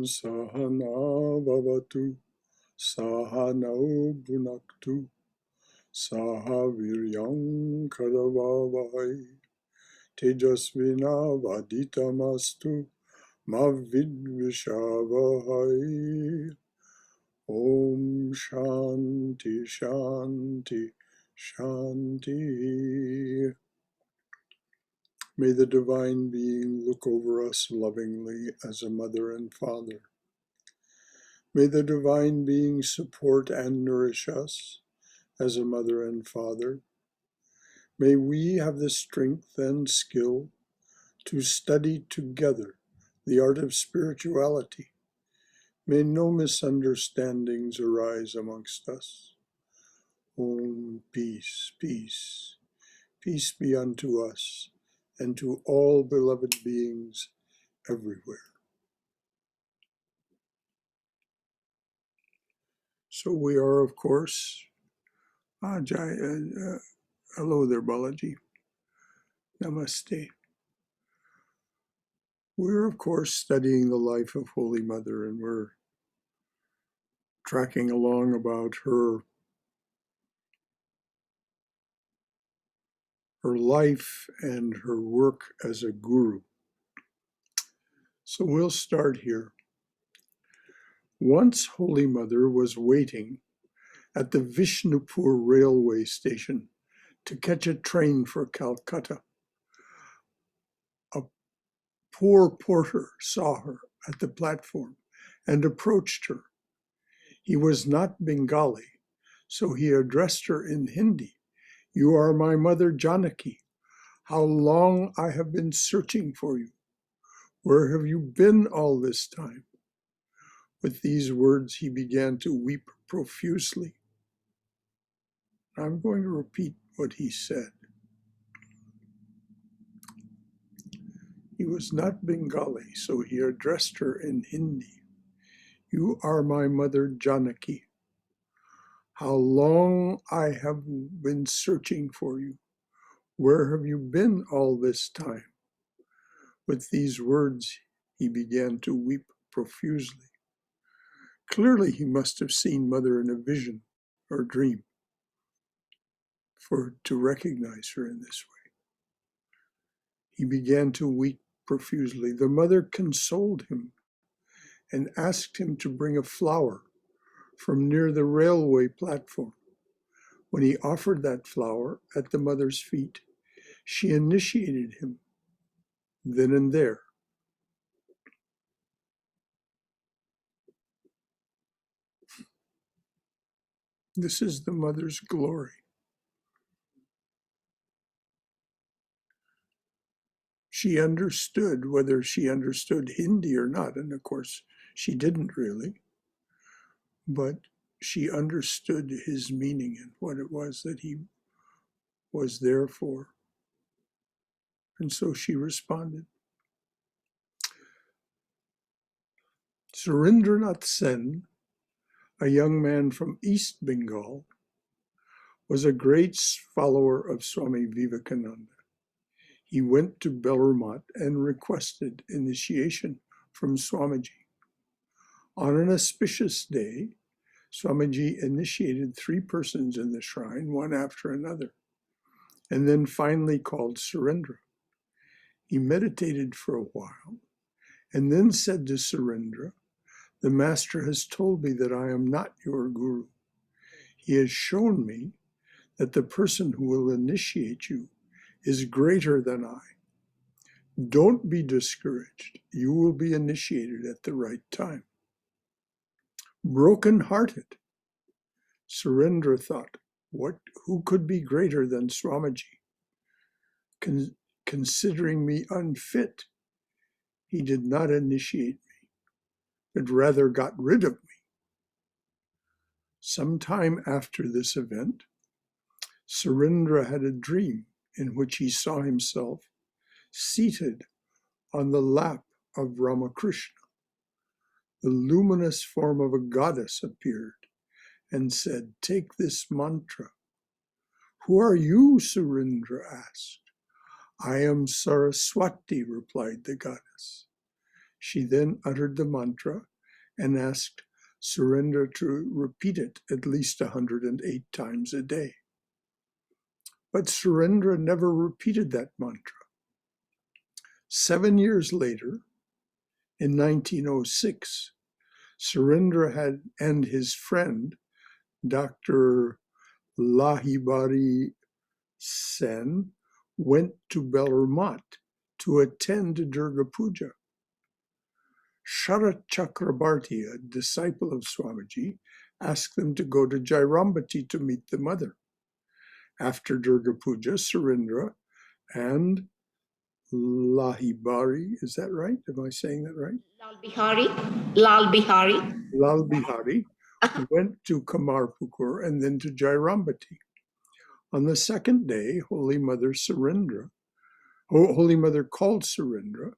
Sahana Bhavatu Sahanau Bhunaktu Saha Viryam Karavavai Tejasvina Vaditamastu Mavidvishavahai. Om Shanti Shanti Shanti. May the Divine Being look over us lovingly as a mother and father. May the Divine Being support and nourish us as a mother and father. May we have the strength and skill to study together the art of spirituality. May no misunderstandings arise amongst us. Om, peace, peace. Peace be unto us and to all beloved beings everywhere. So we are, of course, hello there, Balaji. Namaste. We're, of course, studying the life of Holy Mother, and we're tracking along about her life and her work as a guru. So we'll start here. Once Holy Mother was waiting at the Vishnupur railway station to catch a train for Calcutta. A poor porter saw her at the platform and approached her. He was not Bengali, so he addressed her in Hindi. "You are my mother Janaki. How long I have been searching for you. Where have you been all this time?" With these words, he began to weep profusely. I'm going to repeat what he said. He was not Bengali, so he addressed her in Hindi. "You are my mother Janaki. How long I have been searching for you. Where have you been all this time?" With these words, he began to weep profusely. Clearly, he must have seen Mother in a vision or dream to recognize her in this way. He began to weep profusely. The mother consoled him and asked him to bring a flower from near the railway platform. When he offered that flower at the mother's feet, she initiated him then and there. This is the mother's glory. She understood, whether she understood Hindi or not, and of course she didn't really, but she understood his meaning and what it was that he was there for. And so she responded. Surendranath Sen, a young man from East Bengal, was a great follower of Swami Vivekananda. He went to Bellarmine and requested initiation from Swamiji. On an auspicious day, Swamiji initiated 3 persons in the shrine, one after another, and then finally called Surendra. He meditated for a while and then said to Surendra, "The master has told me that I am not your guru. He has shown me that the person who will initiate you is greater than I. Don't be discouraged. You will be initiated at the right time." Broken-hearted, Surendra thought, who could be greater than Swamiji? Considering me unfit, he did not initiate me, but rather got rid of me. Sometime after this event, Surendra had a dream in which he saw himself seated on the lap of Ramakrishna. The luminous form of a goddess appeared and said, "Take this mantra." "Who are you?" Surendra asked. "I am Saraswati," replied the goddess. She then uttered the mantra and asked Surendra to repeat it at least 108 times a day. But Surendra never repeated that mantra. 7 years later, in 1906, Surendra and his friend, Dr. Lahibari Sen, went to Belur to attend Durga Puja. Sharat Chakrabarti, a disciple of Swamiji, asked them to go to Jairambati to meet the mother. After Durga Puja, Surendra and Lahibari, is that right? Am I saying that right? Lal Bihari went to Kamarpukur and then to Jairambati. On the second day, Holy Mother called Surendra,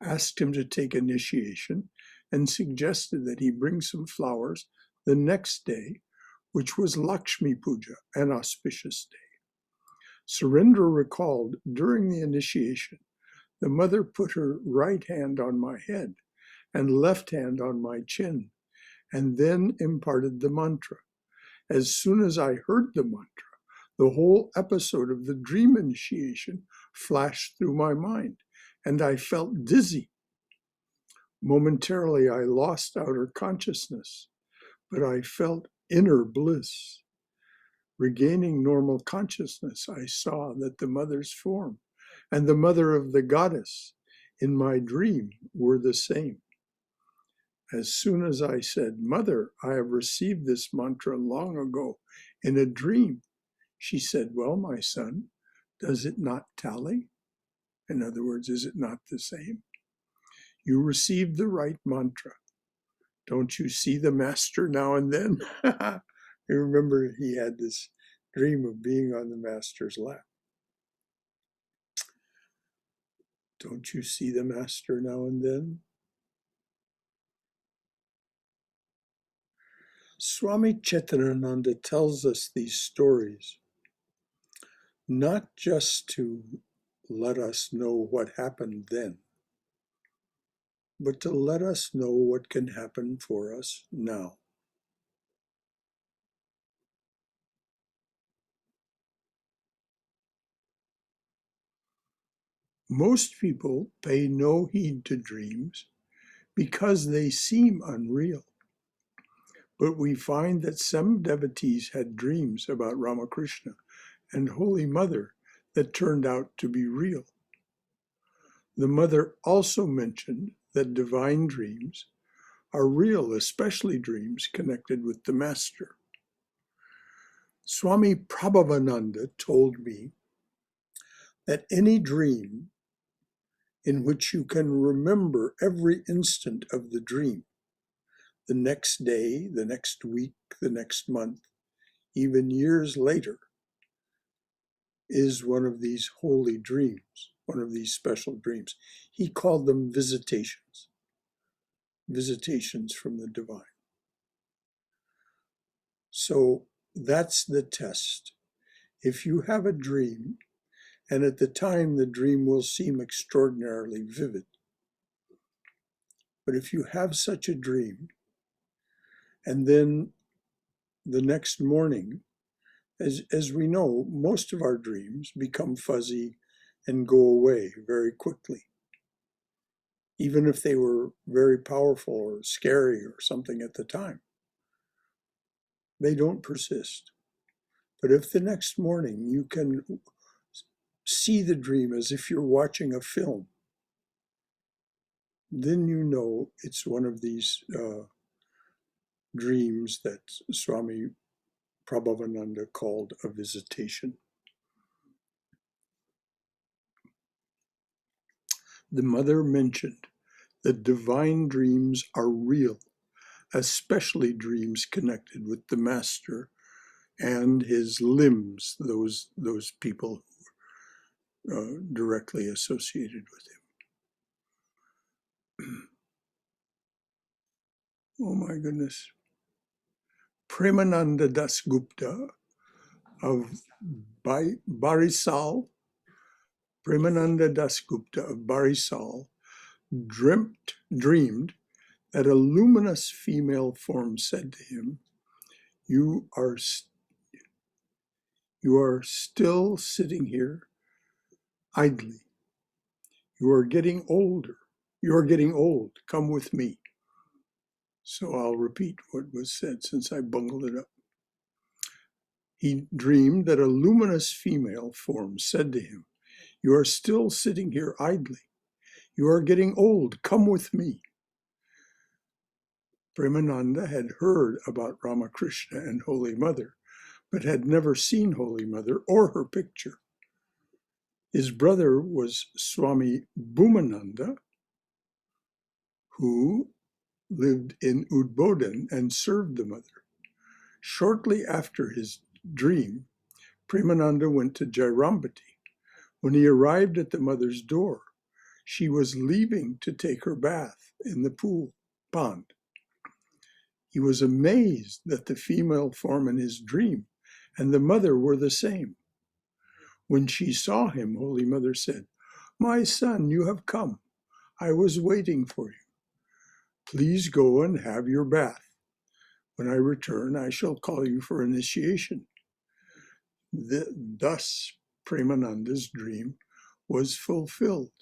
asked him to take initiation, and suggested that he bring some flowers the next day, which was Lakshmi Puja, an auspicious day. Surendra recalled during the initiation, the mother put her right hand on my head and left hand on my chin, and then imparted the mantra. As soon as I heard the mantra, the whole episode of the dream initiation flashed through my mind, and I felt dizzy. Momentarily, I lost outer consciousness, but I felt inner bliss. Regaining normal consciousness, I saw that the mother's form and the mother of the goddess in my dream were the same. As soon as I said, "Mother, I have received this mantra long ago in a dream," she said, "Well, my son, does it not tally? In other words, is it not the same? You received the right mantra. Don't you see the master now and then?" You remember he had this dream of being on the master's lap. Don't you see the master now and then? Swami Chaitananda tells us these stories not just to let us know what happened then, but to let us know what can happen for us now. Most people pay no heed to dreams because they seem unreal. But we find that some devotees had dreams about Ramakrishna and Holy Mother that turned out to be real. The mother also mentioned that divine dreams are real, especially dreams connected with the Master. Swami Prabhavananda told me that any dream in which you can remember every instant of the dream, the next day, the next week, the next month, even years later, is one of these holy dreams, one of these special dreams. He called them visitations, visitations from the divine. So that's the test. If you have a dream, and at the time the dream will seem extraordinarily vivid, but if you have such a dream, and then the next morning, as we know, most of our dreams become fuzzy and go away very quickly, even if they were very powerful or scary or something at the time. They don't persist. But if the next morning you can see the dream as if you're watching a film, then you know it's one of these dreams that Swami Prabhavananda called a visitation. The mother mentioned that divine dreams are real, especially dreams connected with the Master and his limbs, those people directly associated with him. Oh my goodness. Premananda Dasgupta of Barisal, Premananda Dasgupta of Barisal dreamed that a luminous female form said to him, you are still sitting here idly. You are getting older. You are getting old. Come with me. So I'll repeat what was said since I bungled it up. He dreamed that a luminous female form said to him, you are still sitting here idly. You are getting old. Come with me. Premananda had heard about Ramakrishna and Holy Mother, but had never seen Holy Mother or her picture. His brother was Swami Bhumananda, who lived in Udbodhan and served the mother. Shortly after his dream, Premananda went to Jairambati. When he arrived at the mother's door, she was leaving to take her bath in the pond. He was amazed that the female form in his dream and the mother were the same. When she saw him, Holy Mother said, my son, you have come. I was waiting for you. Please go and have your bath. When I return, I shall call you for initiation. Thus, Premananda's dream was fulfilled.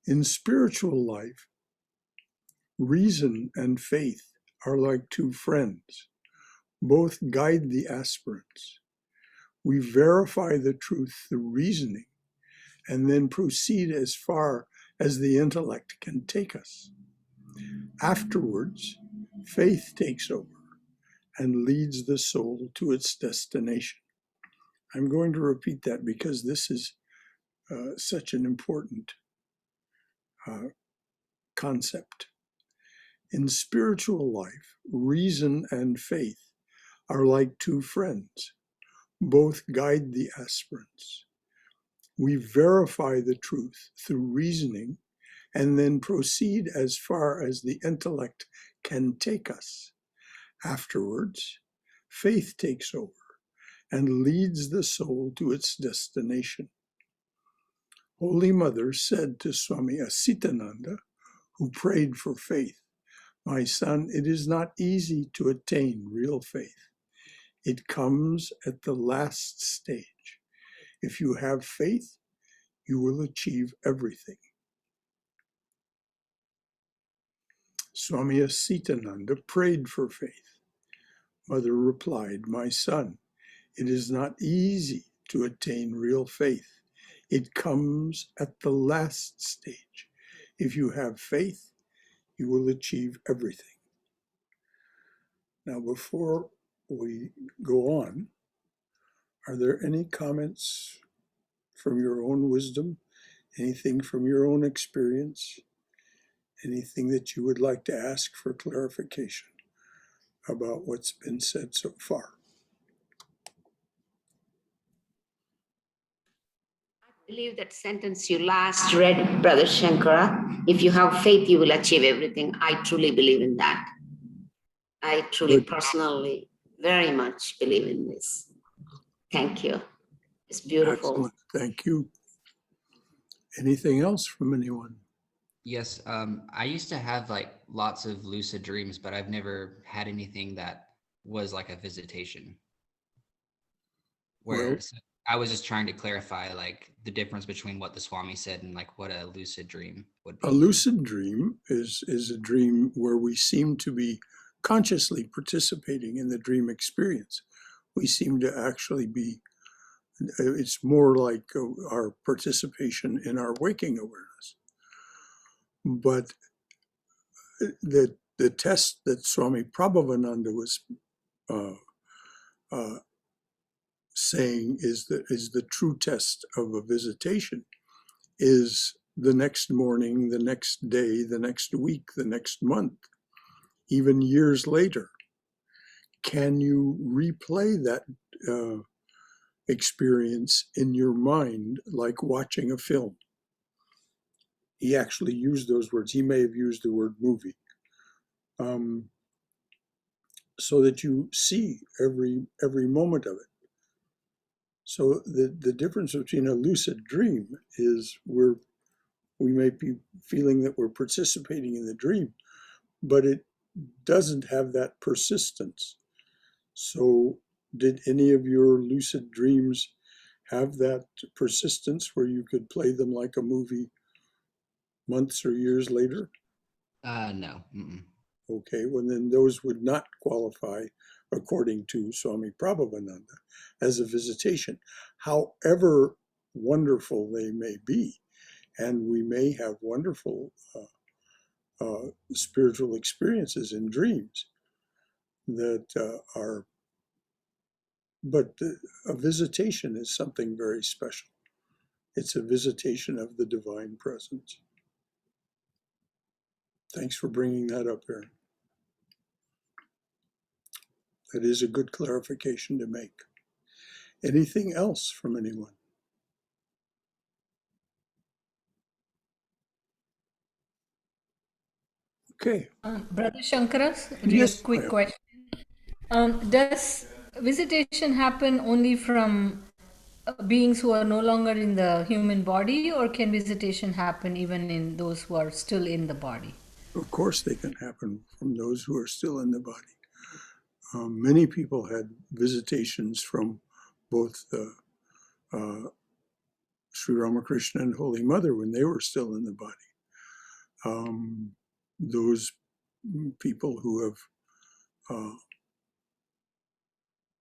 In spiritual life, reason and faith are like two friends. Both guide the aspirants. We verify the truth through reasoning and then proceed as far as the intellect can take us. Afterwards, faith takes over and leads the soul to its destination. I'm going to repeat that because this is such an important concept. In spiritual life, reason and faith are like two friends. Both guide the aspirants. We verify the truth through reasoning and then proceed as far as the intellect can take us. Afterwards, faith takes over and leads the soul to its destination. Holy Mother said to Swami Asitananda, who prayed for faith, my son, it is not easy to attain real faith. It comes at the last stage. If you have faith, you will achieve everything. Swami Asitananda prayed for faith. Mother replied, my son, it is not easy to attain real faith. It comes at the last stage. If you have faith, you will achieve everything. Now, before we go on, are there any comments from your own wisdom? Anything from your own experience? Anything that you would like to ask for clarification about what's been said so far? I believe that sentence you last read, Brother Shankara, if you have faith, you will achieve everything. I truly believe in that. I truly, personally, very much believe in this. Thank you. It's beautiful. Excellent. Thank you. Anything else from anyone? Yes, I used to have like lots of lucid dreams, but I've never had anything that was like a visitation. Where I was just trying to clarify like the difference between what the Swami said and like what a lucid dream would be. A lucid dream is a dream where we seem to be consciously participating in the dream experience. We seem to actually be, it's more like our participation in our waking awareness. But the test that Swami Prabhavananda was saying is the true test of a visitation is the next morning, the next day, the next week, the next month, even years later. Can you replay that experience in your mind like watching a film? He actually used those words. He may have used the word movie. So that you see every moment of it. So the difference between a lucid dream is we may be feeling that we're participating in the dream, but it doesn't have that persistence. So did any of your lucid dreams have that persistence where you could play them like a movie months or years later? No. Mm-mm. Okay, well then those would not qualify, according to Swami Prabhavananda, as a visitation. However wonderful they may be, and we may have wonderful spiritual experiences in dreams that are, but a visitation is something very special. It's a visitation of the divine presence. Thanks for bringing that up, Aaron. That is a good clarification to make. Anything else from anyone? Okay. Brother Shankara, real Yes, quick Maya. question. Does visitation happen only from beings who are no longer in the human body, or can visitation happen even in those who are still in the body? Of course, they can happen from those who are still in the body. Many people had visitations from both Sri Ramakrishna and Holy Mother when they were still in the body. Those people who have,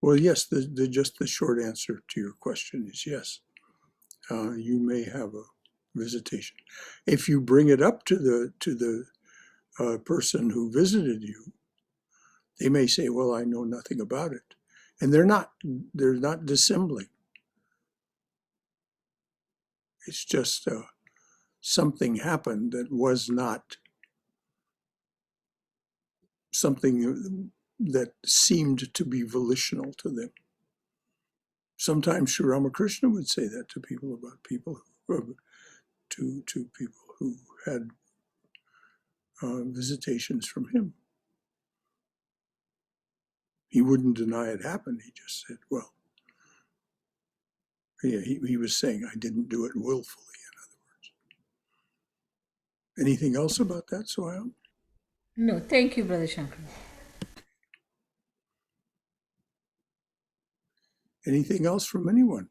well, yes, just the short answer to your question is yes. You may have a visitation. If you bring it up to the person who visited you, they may say, "Well, I know nothing about it," and they're not dissembling. It's just something happened that was not something that seemed to be volitional to them. Sometimes Sri Ramakrishna would say that to people about people, to people who had visitations from him. He wouldn't deny it happened. He just said, well, yeah, he was saying, I didn't do it willfully, in other words. Anything else about that, Swayam? No, thank you, Brother Shankara. Anything else from anyone?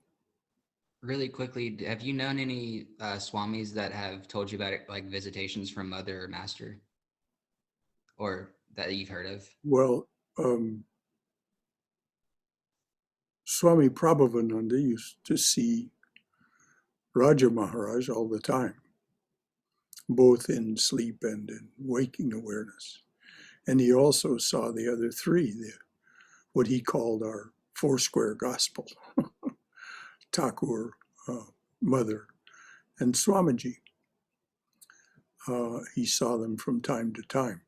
Really quickly, have you known any swamis that have told you about it, like visitations from Mother or Master, or that you've heard of? Well, Swami Prabhavananda used to see Raja Maharaj all the time, both in sleep and in waking awareness. And he also saw the other three, what he called our Foursquare Gospel, Thakur, Mother, and Swamiji. He saw them from time to time.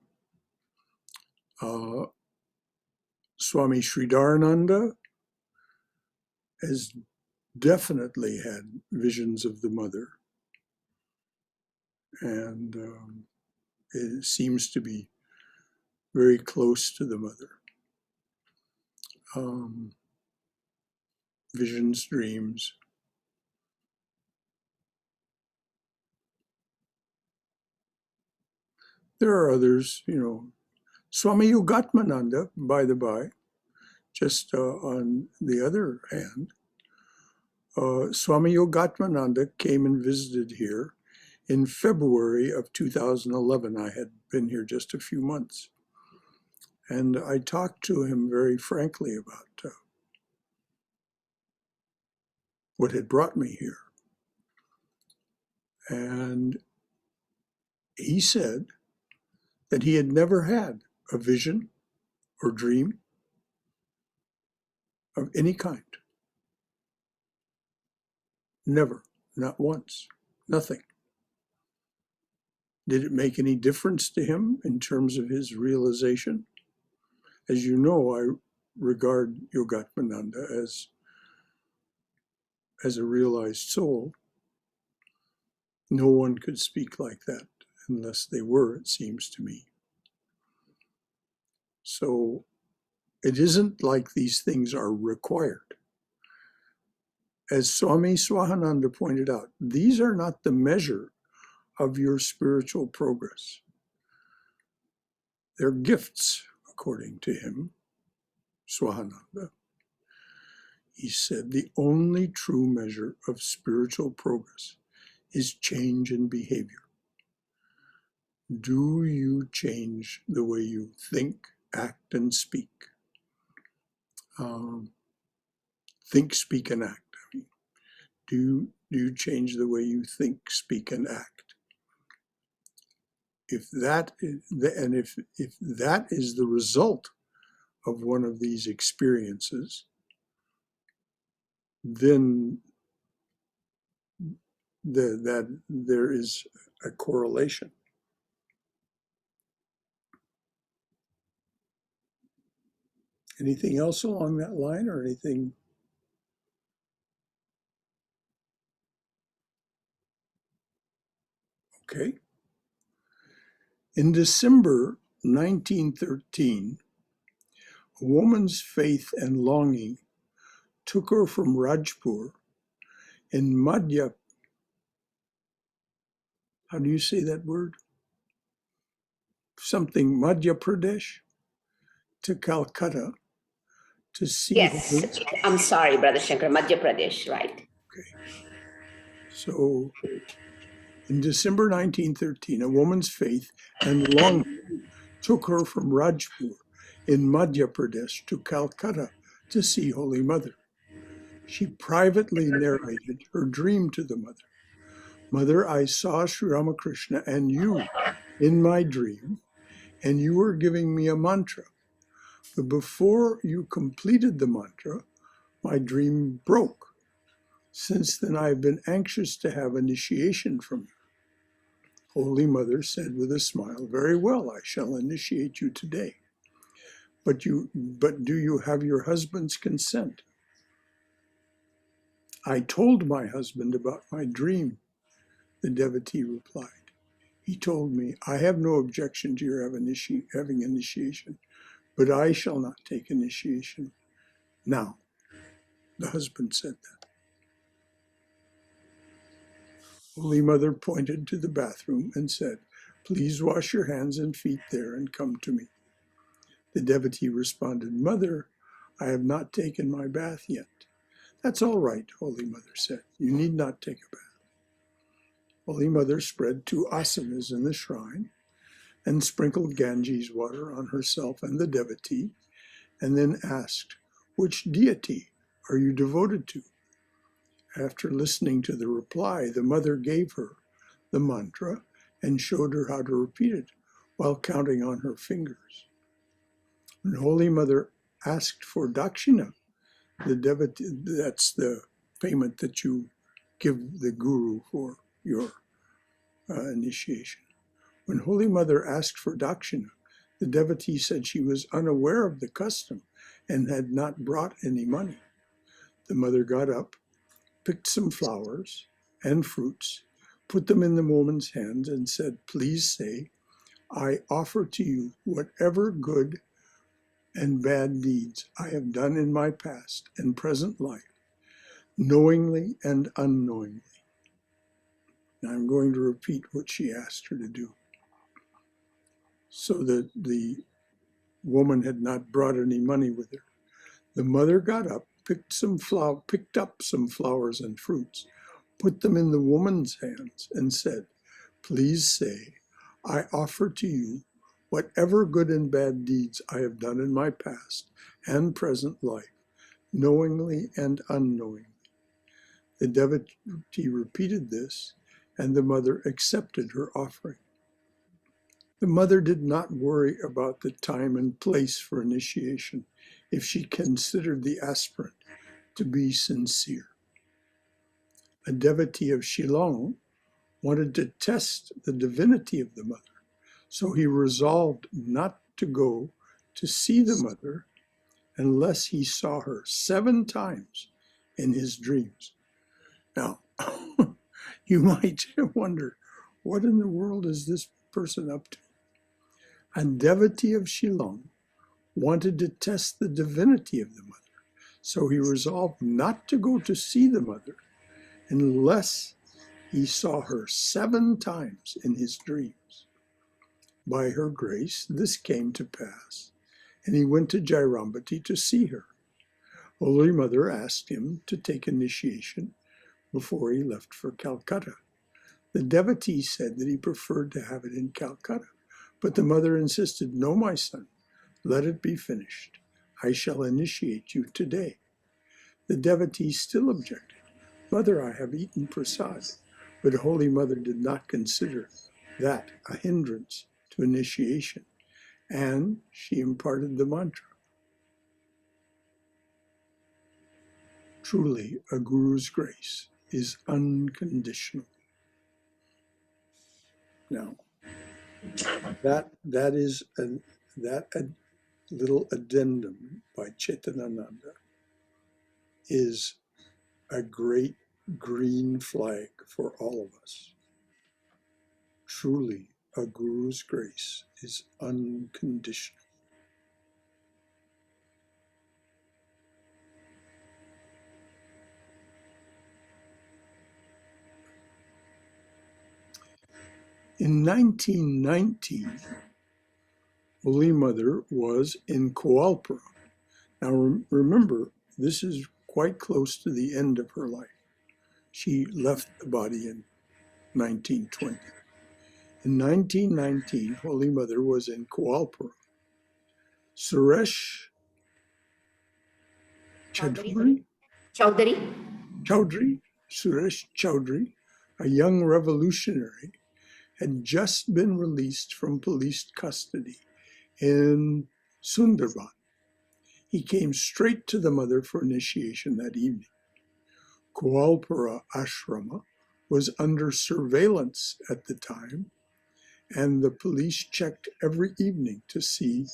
Swami Sridharananda has definitely had visions of the Mother, and it seems to be very close to the Mother. Visions, dreams. There are others, Swami Yogatmananda, by the by, just on the other hand, Swami Yogatmananda came and visited here in February of 2011. I had been here just a few months. And I talked to him very frankly about what had brought me here. And he said that he had never had a vision or dream of any kind. Never, not once, nothing. Did it make any difference to him in terms of his realization? As you know, I regard Yogatmananda as a realized soul. No one could speak like that unless they were, it seems to me. So it isn't like these things are required. As Swami Swahananda pointed out, these are not the measure of your spiritual progress. They're gifts, according to him, Swahananda. He said the only true measure of spiritual progress is change in behavior. Do you change the way you think, act, and speak? Think, speak, and act. I mean, do you change the way you think, speak, and act? If that is the result of one of these experiences, then that there is a correlation. Anything else along that line, or anything? Okay. In December 1913, a woman's faith and longing took her from Rajpur in Madhya. How do you say that word? Something Madhya Pradesh to Calcutta to see. Yes, I'm sorry, Brother Shankara, Madhya Pradesh, right. Okay. So in December 1913, a woman's faith and longing took her from Rajpur in Madhya Pradesh to Calcutta to see Holy Mother. She privately narrated her dream to the mother. Mother, I saw Sri Ramakrishna and you in my dream, and you were giving me a mantra. But before you completed the mantra, my dream broke. Since then, I've been anxious to have initiation from you. Holy Mother said with a smile, very well, I shall initiate you today. But do you have your husband's consent? I told my husband about my dream, the devotee replied. He told me, I have no objection to your having initiation, but I shall not take initiation now. The husband said that. Holy Mother pointed to the bathroom and said, please wash your hands and feet there and come to me. The devotee responded, Mother, I have not taken my bath yet. That's all right, Holy Mother said. You need not take a bath. Holy Mother spread 2 asanas in the shrine and sprinkled Ganges water on herself and the devotee, and then asked, which deity are you devoted to? After listening to the reply, the mother gave her the mantra and showed her how to repeat it while counting on her fingers. When Holy Mother asked for dakshina, the devotee, that's the payment that you give the guru for your initiation. When Holy Mother asked for dakshina, the devotee said she was unaware of the custom and had not brought any money. The mother got up, picked some flowers and fruits, put them in the woman's hands and said, please say, I offer to you whatever good and bad deeds I have done in my past and present life, knowingly and unknowingly. Now I'm going to repeat what she asked her to do. So that the woman had not brought any money with her. The mother got up, picked up some flowers and fruits, put them in the woman's hands and said, please say, I offer to you whatever good and bad deeds I have done in my past and present life, knowingly and unknowingly. The devotee repeated this, and the mother accepted her offering. The mother did not worry about the time and place for initiation if she considered the aspirant to be sincere. A devotee of Shillong wanted to test the divinity of the mother, so he resolved not to go to see the mother unless he saw her 7 times in his dreams. Now, you might wonder, what in the world is this person up to? A devotee of Shillong wanted to test the divinity of the mother, so he resolved not to go to see the mother unless he saw her 7 times in his dreams. By her grace, this came to pass, and he went to Jairambati to see her. Holy Mother asked him to take initiation before he left for Calcutta. The devotee said that he preferred to have it in Calcutta, but the mother insisted, "No, my son, let it be finished. I shall initiate you today." The devotee still objected. "Mother, I have eaten prasad," but Holy Mother did not consider that a hindrance to initiation, and she imparted the mantra. Truly, a guru's grace is unconditional. Now, that little addendum by Chetanananda is a great green flag for all of us. Truly, a guru's grace is unconditional. In 1919, Holy Mother was in Kualpura. Now remember, this is quite close to the end of her life. She left the body in 1920. In 1919, Holy Mother was in Kualpura. Suresh Chaudhary, Suresh Chaudhary, a young revolutionary, had just been released from police custody in Sundarban. He came straight to the mother for initiation that evening. Kualpura Ashrama was under surveillance at the time, and the police checked every evening to see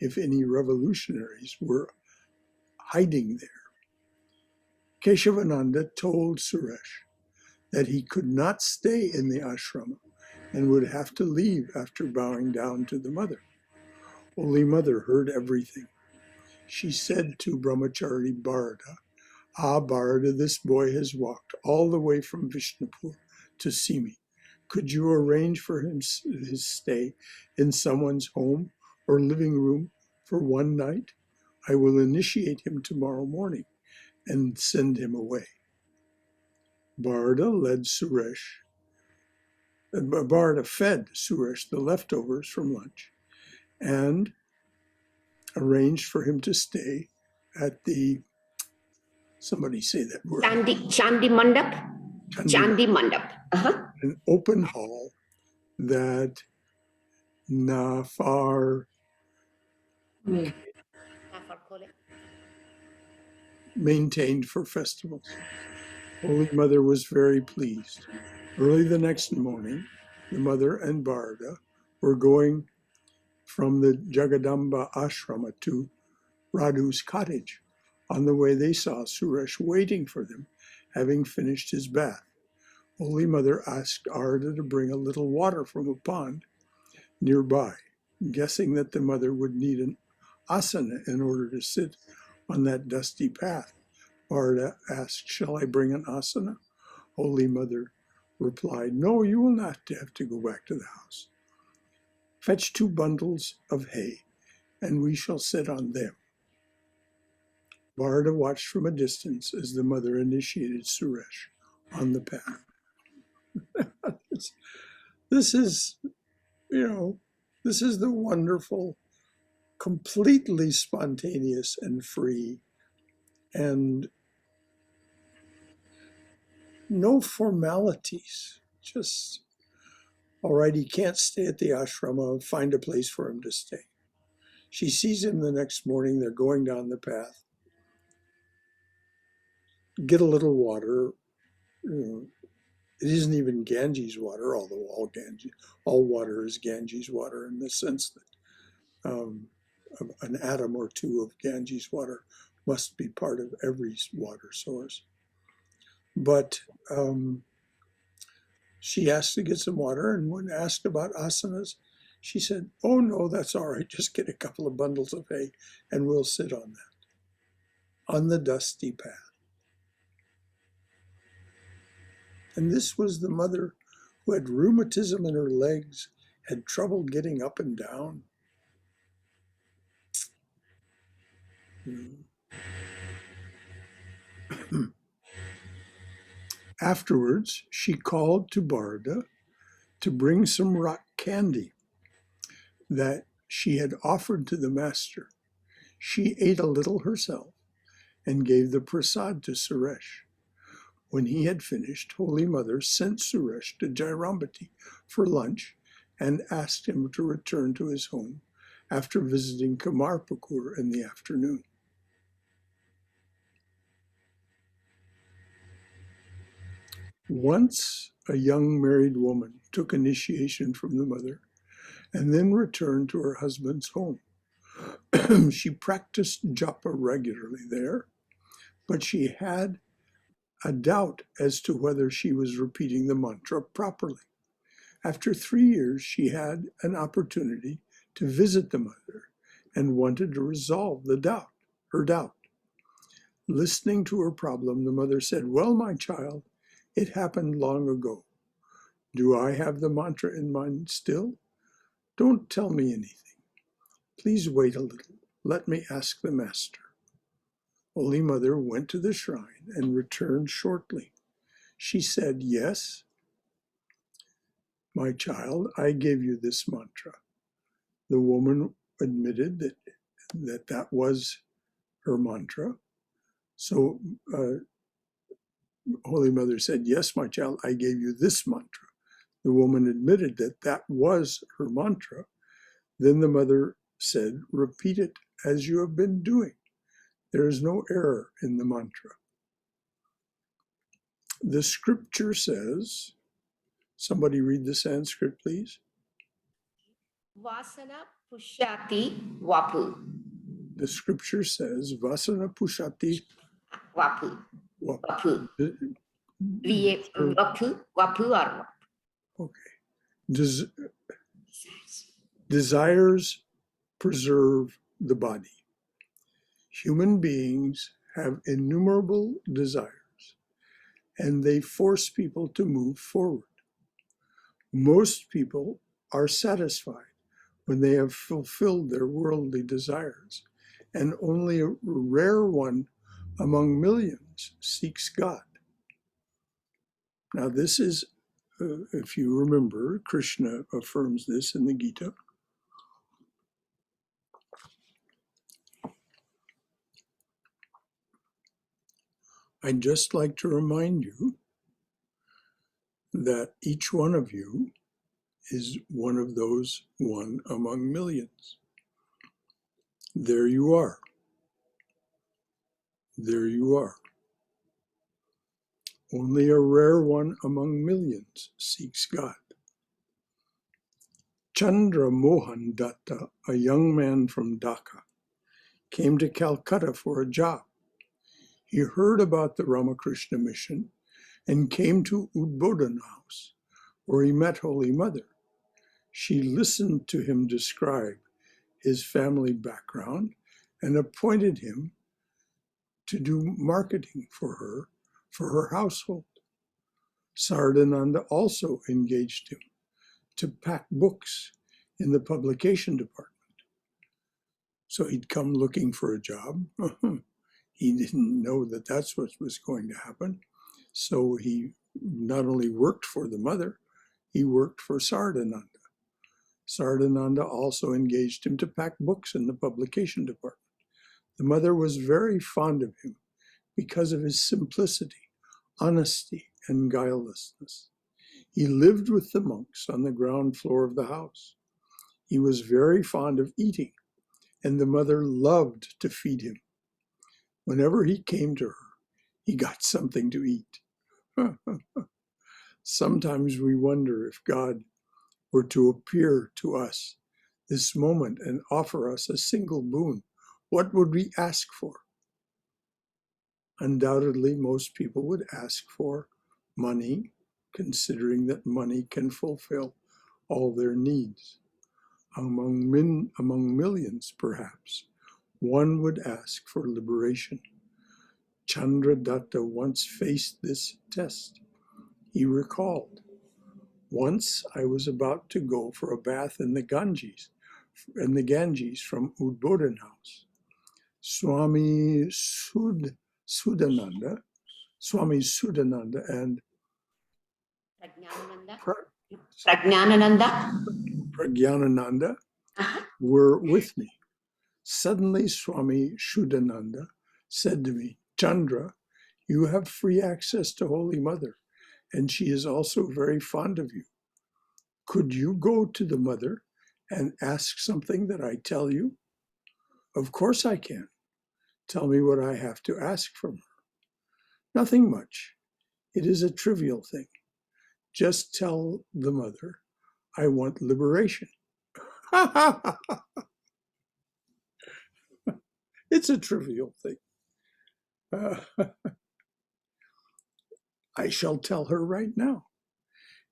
if any revolutionaries were hiding there. Keshavananda told Suresh that he could not stay in the ashrama and would have to leave after bowing down to the mother. Holy Mother heard everything. She said to Brahmachari Bharata, "Ah, Bharata, this boy has walked all the way from Vishnupur to see me. Could you arrange for his stay in someone's home or living room for one night? I will initiate him tomorrow morning and send him away." Bharata fed Suresh the leftovers from lunch and arranged for him to stay at the, somebody say that word. Chandi Mandap. An open hall that Nafar maintained for festivals. Holy Mother was very pleased. Early the next morning, the mother and Bharata were going from the Jagadamba ashrama to Radhu's cottage. On the way, they saw Suresh waiting for them, having finished his bath. Holy Mother asked Arda to bring a little water from a pond nearby, guessing that the mother would need an asana in order to sit on that dusty path. Arda asked, "Shall I bring an asana?" Holy Mother replied, "No, you will not have to go back to the house. Fetch 2 bundles of hay, and we shall sit on them." Bharata watched from a distance as the mother initiated Suresh on the path. This is the wonderful, completely spontaneous and free, and no formalities. Just, all right, he can't stay at the ashrama, find a place for him to stay. She sees him the next morning, they're going down the path. Get a little water. It isn't even Ganges water, although all water is Ganges water in the sense that an atom or two of Ganges water must be part of every water source. But she asked to get some water, and when asked about asanas, she said, "Oh no, that's all right, just get a couple of bundles of hay and we'll sit on that, on the dusty path." And this was the mother who had rheumatism in her legs, had trouble getting up and down. Afterwards, she called to Barda to bring some rock candy that she had offered to the master. She ate a little herself and gave the prasad to Suresh. When he had finished, Holy Mother sent Suresh to Jairambati for lunch and asked him to return to his home after visiting Kamarpukur in the afternoon. Once a young married woman took initiation from the mother and then returned to her husband's home. She practiced japa regularly there, but she had a doubt as to whether she was repeating the mantra properly. After 3 years, she had an opportunity to visit the mother and wanted to resolve her doubt. Listening to her problem, the mother said, "Well, my child, it happened long ago. Do I have the mantra in mind still? Don't tell me anything. Please wait a little. Let me ask the master." Holy Mother went to the shrine and returned shortly. She said, "Yes, my child, I gave you this mantra." The woman admitted that was her mantra. So Holy Mother said, "Yes, my child, I gave you this mantra." The woman admitted that was her mantra. Then the mother said, "Repeat it as you have been doing. There is no error in the mantra." The scripture says, somebody read the Sanskrit, please. Vasana Pushati Vapu. The scripture says, Vasana Pushati Vapu. Vapu. Vapu. Vapu or Vapu. Okay. Desires preserve the body. Human beings have innumerable desires, and they force people to move forward. Most people are satisfied when they have fulfilled their worldly desires, and only a rare one among millions seeks God. Now, this is, if you remember, Krishna affirms this in the Gita. I'd just like to remind you that each one of you is one of those one among millions. There you are. There you are. Only a rare one among millions seeks God. Chandra Mohan Datta, a young man from Dhaka, came to Calcutta for a job. He heard about the Ramakrishna mission and came to Udbodhana House, where he met Holy Mother. She listened to him describe his family background and appointed him to do marketing for her household. Saradananda also engaged him to pack books in the publication department. So he'd come looking for a job. He didn't know that that's what was going to happen. So he not only worked for the mother, he worked for Saradananda. Saradananda also engaged him to pack books in the publication department. The mother was very fond of him because of his simplicity, honesty, and guilelessness. He lived with the monks on the ground floor of the house. He was very fond of eating, and the mother loved to feed him. Whenever he came to her, he got something to eat. Sometimes we wonder if God were to appear to us this moment and offer us a single boon, what would we ask for? Undoubtedly, most people would ask for money, considering that money can fulfill all their needs. Among millions, perhaps, one would ask for liberation. Chandra Datta once faced this test. He recalled, Once I was about to go for a bath in the Ganges from Udbodhan house. Swami Sudananda and Prajnanananda. Pragyanananda were with me. Suddenly, Swami Shuddhananda said to me, Chandra, you have free access to Holy Mother, and she is also very fond of you. Could you go to the Mother and ask something that I tell you? Of course I can. Tell me what I have to ask from her. Nothing much. It is a trivial thing. Just tell the Mother, I want liberation. It's a trivial thing. I shall tell her right now.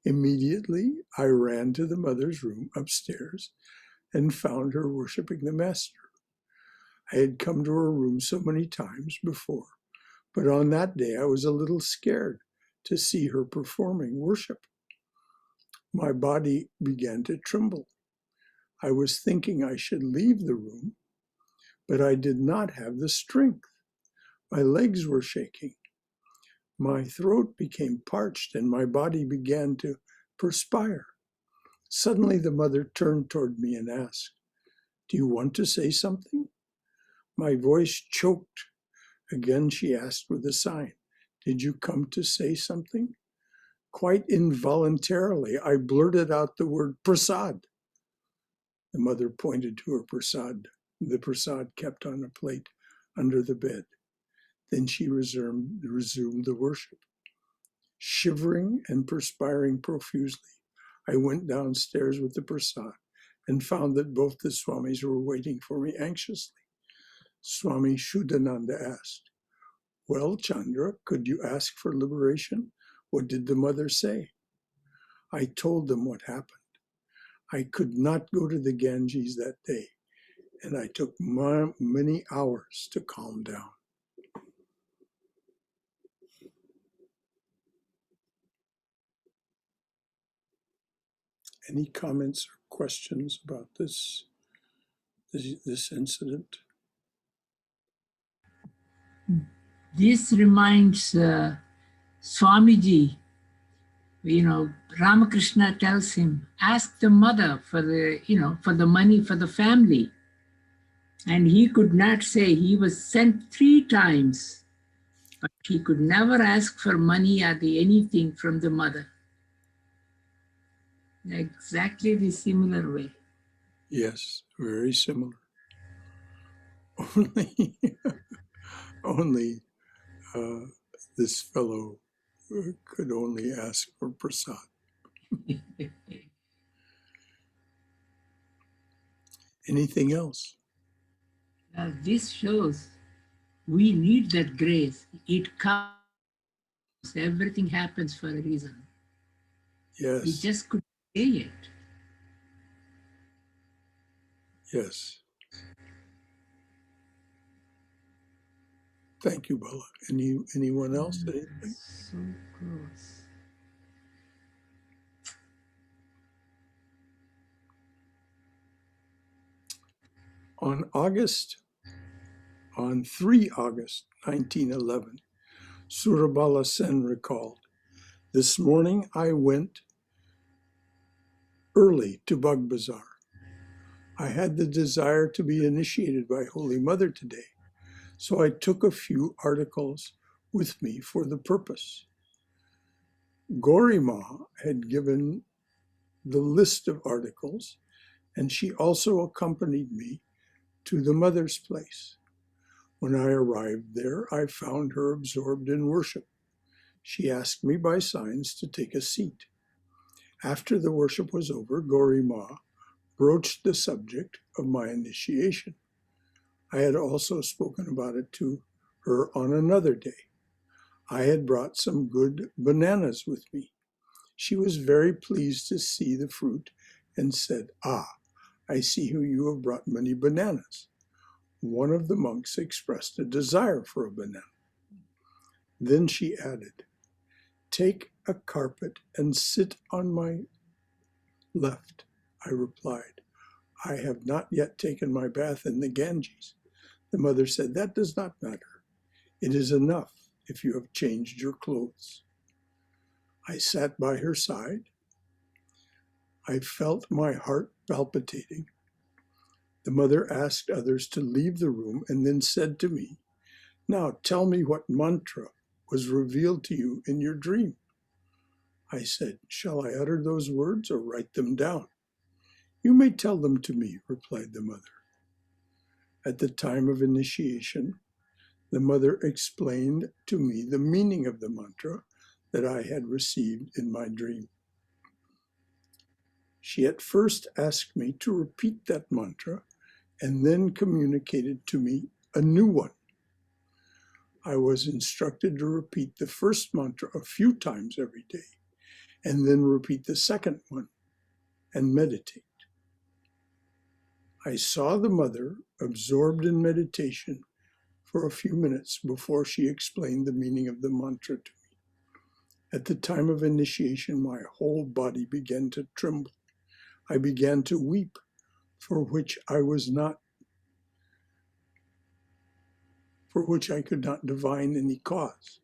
Immediately, I ran to the Mother's room upstairs and found her worshiping the Master. I had come to her room so many times before, but on that day I was a little scared to see her performing worship. My body began to tremble. I was thinking I should leave the room, but I did not have the strength. My legs were shaking. My throat became parched and my body began to perspire. Suddenly the Mother turned toward me and asked, Do you want to say something? My voice choked. Again she asked with a sign, Did you come to say something? Quite involuntarily, I blurted out the word prasad. The Mother pointed to her prasad, the prasad kept on a plate under the bed. Then she resumed the worship. Shivering and perspiring profusely, I went downstairs with the prasad and found that both the Swamis were waiting for me anxiously. Swami Shuddhananda asked, Well, Chandra, could you ask for liberation? What did the Mother say? I told them what happened. I could not go to the Ganges that day, and I took many hours to calm down. Any comments or questions about this incident? This reminds Swamiji, Ramakrishna tells him, ask the Mother for the money for the family. And he could not say. He was sent 3 times, but he could never ask for money or anything from the Mother. Exactly the similar way. Yes, very similar. Only this fellow could only ask for prasad. Anything else? Now this shows we need that grace. It comes. Everything happens for a reason. Yes. We just couldn't say it. Yes. Thank you, Bala. Anyone else? Anything? So close. On 3 August 1911, Surabala Sen recalled, This morning I went early to Bug Bazaar. I had the desire to be initiated by Holy Mother today, so I took a few articles with me for the purpose. Gorima had given the list of articles, and she also accompanied me to the Mother's place. When I arrived there, I found her absorbed in worship. She asked me by signs to take a seat. After the worship was over, Gorima broached the subject of my initiation. I had also spoken about it to her on another day. I had brought some good bananas with me. She was very pleased to see the fruit and said, I see you have brought many bananas. One of the monks expressed a desire for a banana. Then she added, take a carpet and sit on my left, I replied. I have not yet taken my bath in the Ganges. The mother said, that does not matter. It is enough if you have changed your clothes. I sat by her side. I felt my heart palpitating. The mother asked others to leave the room and then said to me, now tell me what mantra was revealed to you in your dream. I said, shall I utter those words or write them down? You may tell them to me, replied the mother. At the time of initiation, the mother explained to me the meaning of the mantra that I had received in my dream. She at first asked me to repeat that mantra and then communicated to me a new one. I was instructed to repeat the first mantra a few times every day and then repeat the second one and meditate. I saw the mother absorbed in meditation for a few minutes before she explained the meaning of the mantra to me. At the time of initiation, my whole body began to tremble. I began to weep, for which I could not divine any cause.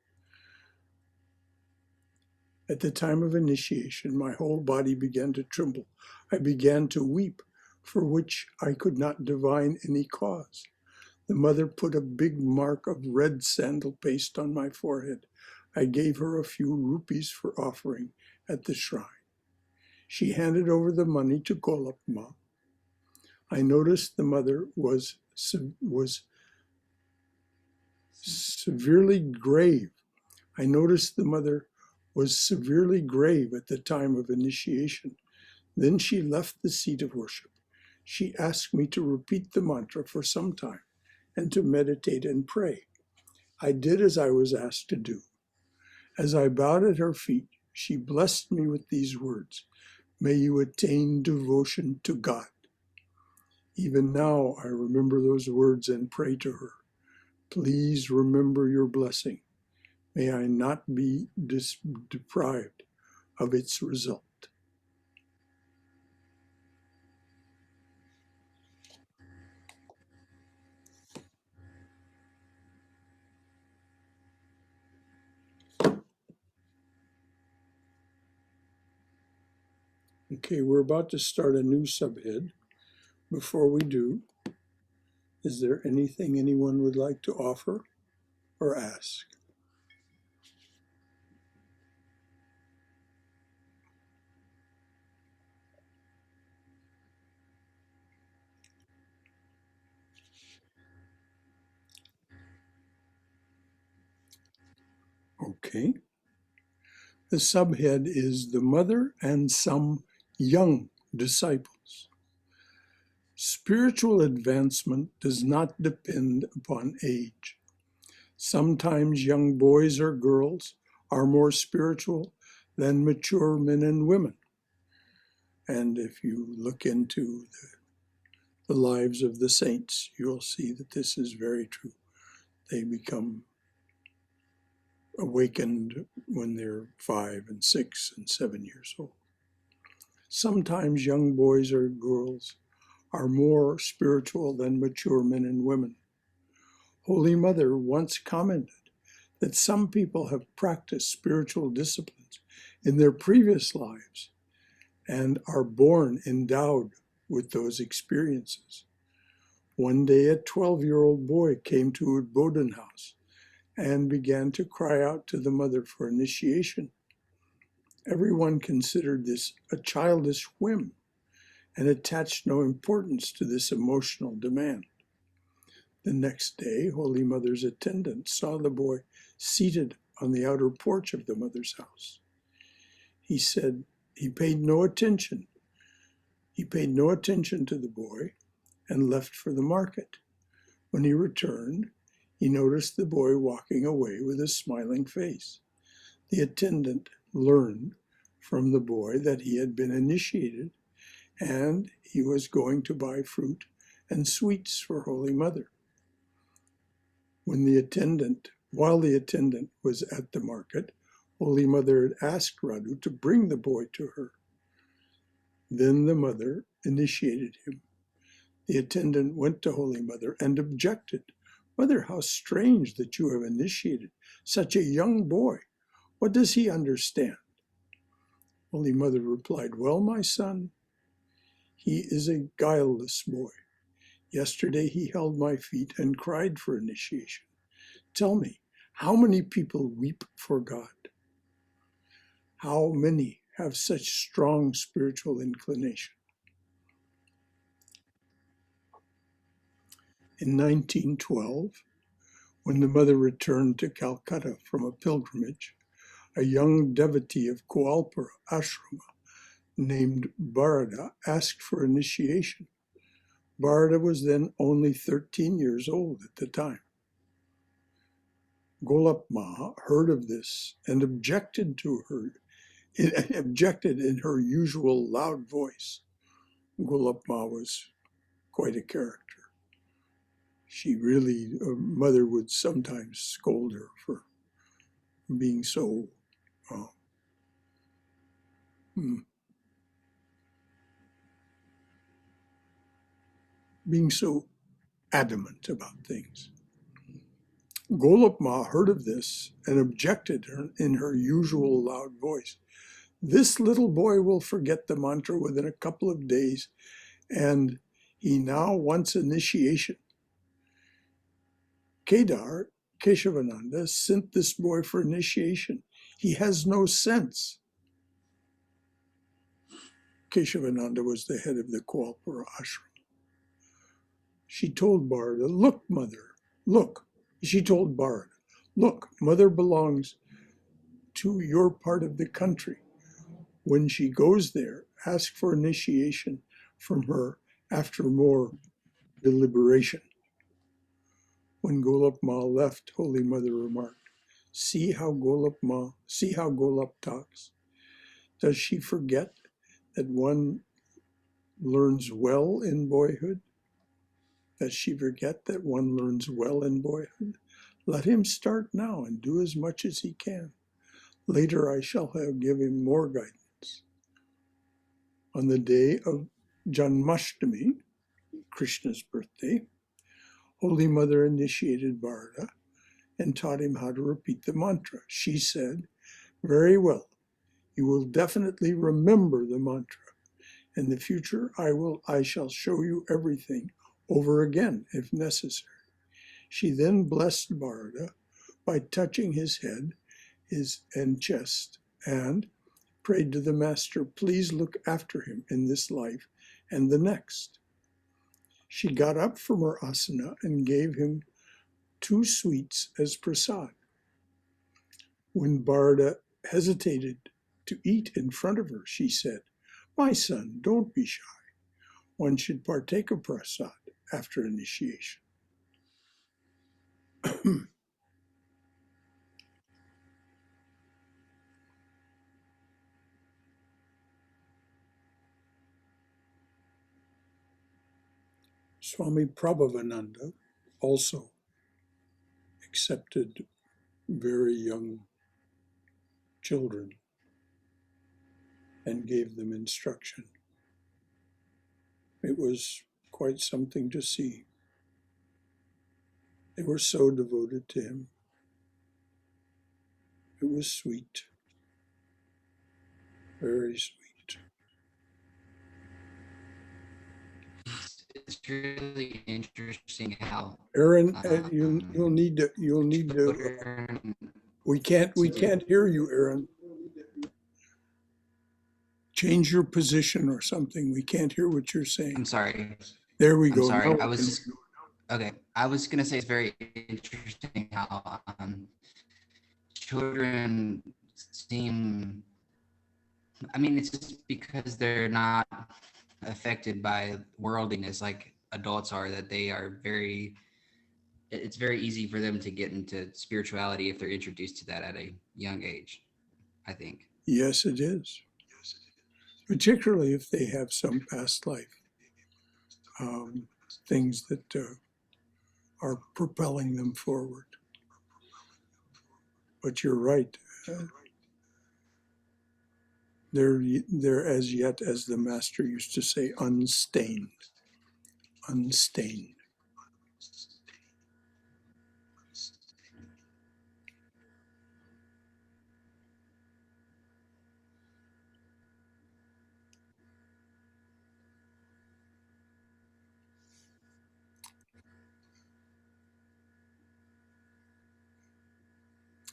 At the time of initiation, my whole body began to tremble. I began to weep, for which I could not divine any cause. The mother put a big mark of red sandal paste on my forehead. I gave her a few rupees for offering at the shrine. She handed over the money to Golapma. I noticed the mother was severely grave. I noticed the mother was severely grave at the time of initiation. Then she left the seat of worship. She asked me to repeat the mantra for some time and to meditate and pray. I did as I was asked to do. As I bowed at her feet, she blessed me with these words, may you attain devotion to God. Even now, I remember those words and pray to her. Please remember your blessing. May I not be deprived of its result. Okay, we're about to start a new subhead. Before we do, is there anything anyone would like to offer or ask? Okay. The subhead is the mother and some young disciples. Spiritual advancement does not depend upon age. Sometimes young boys or girls are more spiritual than mature men and women. And if you look into the lives of the saints, you'll see that this is very true. They become awakened when they're 5 and 6 and 7 years old. Sometimes young boys or girls are more spiritual than mature men and women. Holy Mother once commented that some people have practiced spiritual disciplines in their previous lives and are born endowed with those experiences. One day, a 12-year-old boy came to a Bodhin house and began to cry out to the mother for initiation. Everyone considered this a childish whim and attached no importance to this emotional demand. The next day, Holy Mother's attendant saw the boy seated on the outer porch of the mother's house. He said he paid no attention. He paid no attention to the boy and left for the market. When he returned, he noticed the boy walking away with a smiling face. The attendant learned from the boy that he had been initiated and he was going to buy fruit and sweets for Holy Mother. While the attendant was at the market, Holy Mother had asked Radu to bring the boy to her. Then the mother initiated him. The attendant went to Holy Mother and objected. Mother, how strange that you have initiated such a young boy. What does he understand? Holy Mother replied, well, my son, he is a guileless boy. Yesterday he held my feet and cried for initiation. Tell me, how many people weep for God? How many have such strong spiritual inclination? In 1912, when the mother returned to Calcutta from a pilgrimage, a young devotee of Koalpura ashrama named Bharata asked for initiation. Bharata was then only 13 years old at the time. Golap Ma heard of this and objected in her usual loud voice. Golap Ma was quite a character. She really, mother would sometimes scold her for being so adamant about things. Golap Ma heard of this and objected in her usual loud voice. This little boy will forget the mantra within a couple of days, and he now wants initiation. Kedar, Keshavananda, sent this boy for initiation. He has no sense. Keshavananda was the head of the Koalpura ashram. She told Bharata, look, mother, look. She told Bharata, look, mother belongs to your part of the country. When she goes there, ask for initiation from her after more deliberation. When Golap Ma left, Holy Mother remarked, see how Golap talks. Does she forget that one learns well in boyhood? Does she forget that one learns well in boyhood? Let him start now and do as much as he can. Later I shall give him more guidance. On the day of Janmashtami, Krishna's birthday, Holy Mother initiated Bharata and taught him how to repeat the mantra. She said, very well, you will definitely remember the mantra. In the future, I shall show you everything over again if necessary. She then blessed Bharata by touching his head, and chest, and prayed to the master, please look after him in this life and the next. She got up from her asana and gave him 2 sweets as prasad. When Bharata hesitated to eat in front of her, she said, my son, don't be shy. One should partake of prasad after initiation. Swami Prabhavananda also accepted very young children and gave them instruction. It was quite something to see. They were so devoted to him. It was sweet, very sweet. It's really interesting how Aaron, you'll need to. We can't hear you, Aaron. Change your position or something. We can't hear what you're saying. I'm sorry. There we I'm go. sorry. Now I was gonna say it's very interesting how children seem. I mean, it's just because they're not affected by worldliness like adults are, that they are it's very easy for them to get into spirituality if they're introduced to that at a young age, I think. Yes, it is. Particularly if they have some past life, things that are propelling them forward. But you're right. They're as yet, as the master used to say, unstained. Unstained.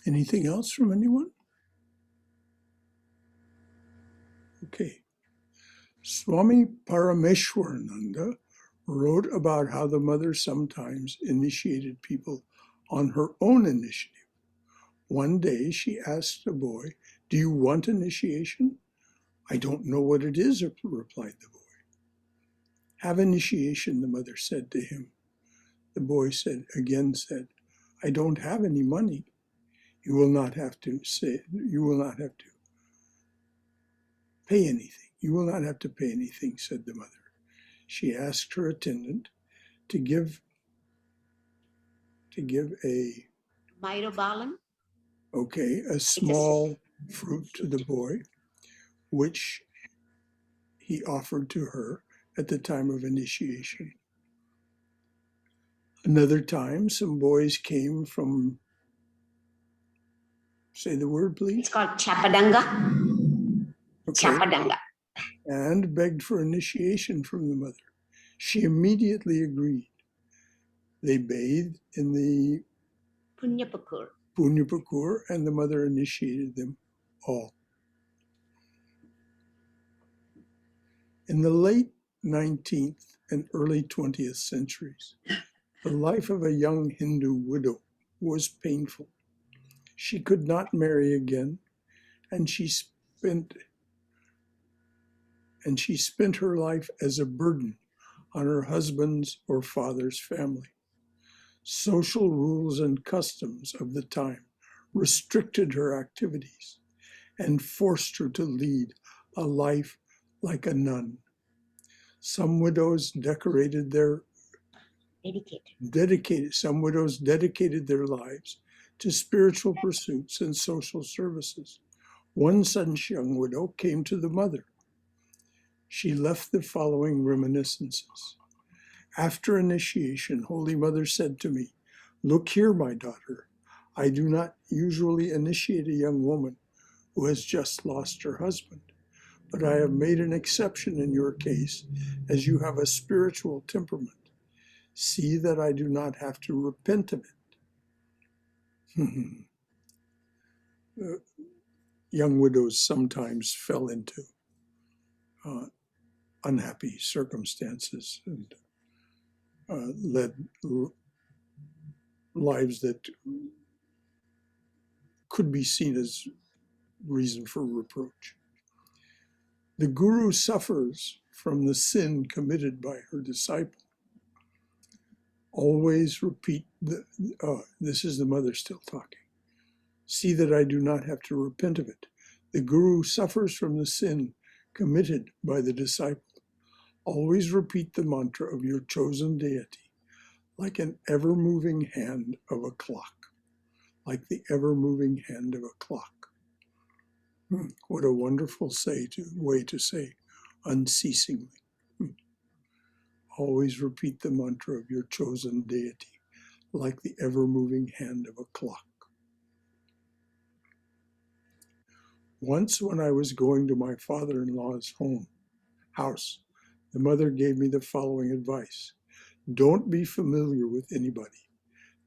Anything else from anyone? Okay. Swami Parameshwarananda wrote about how the mother sometimes initiated people on her own initiative. One day she asked a boy, "Do you want initiation?" "I don't know what it is," replied the boy. "Have initiation," the mother said to him. The boy said, "I don't have any money." You will not have to pay anything. You will not have to pay anything, said the mother. She asked her attendant to give a Myrobalan? a small fruit to the boy, which he offered to her at the time of initiation. Another time, some boys came from, say the word, please. It's called Chapadanga. Okay. Chapadanga. And begged for initiation from the mother. She immediately agreed. They bathed in the Punyapakur, and the mother initiated them all. In the late 19th and early 20th centuries, the life of a young Hindu widow was painful. She could not marry again, and she spent her life as a burden on her husband's or father's family. Social rules and customs of the time restricted her activities and forced her to lead a life like a nun. Some widows dedicated their lives to spiritual pursuits and social services. One such young widow came to the mother. She left the following reminiscences. After initiation, Holy Mother said to me, "Look here, my daughter, I do not usually initiate a young woman who has just lost her husband, but I have made an exception in your case as you have a spiritual temperament. See that I do not have to repent of it." Young widows sometimes fell into unhappy circumstances and led lives that could be seen as reason for reproach. The guru suffers from the sin committed by her disciple. Always repeat, this is the mother still talking. See that I do not have to repent of it. The guru suffers from the sin committed by the disciple. Always repeat the mantra of your chosen deity, like an ever-moving hand of a clock. Like the ever-moving hand of a clock. What a wonderful way to say unceasingly. Always repeat the mantra of your chosen deity, like the ever-moving hand of a clock. Once when I was going to my father-in-law's house, the mother gave me the following advice. Don't be familiar with anybody.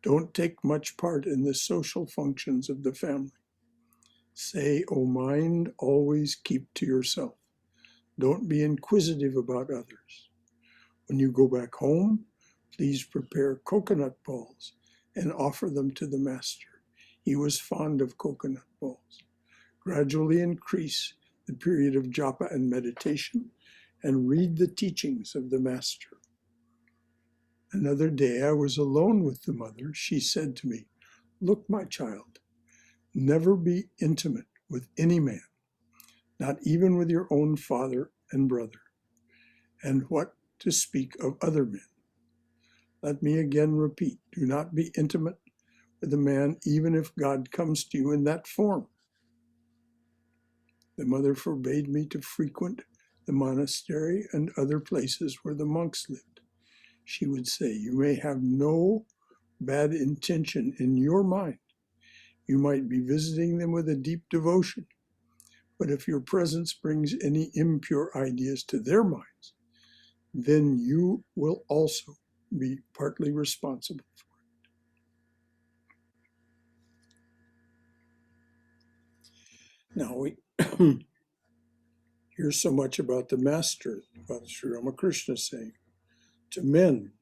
Don't take much part in the social functions of the family. Say, O mind, always keep to yourself. Don't be inquisitive about others. When you go back home, please prepare coconut balls and offer them to the master. He was fond of coconut balls. Gradually increase the period of japa and meditation and read the teachings of the master. Another day I was alone with the mother. She said to me, "Look, my child, never be intimate with any man, not even with your own father and brother, and what to speak of other men. Let me again repeat, do not be intimate with a man even if God comes to you in that form." The mother forbade me to frequent the monastery and other places where the monks lived. She would say, "You may have no bad intention in your mind. You might be visiting them with a deep devotion. But if your presence brings any impure ideas to their minds, then you will also be partly responsible for it." Now we hear so much about the master, about Sri Ramakrishna saying, to men,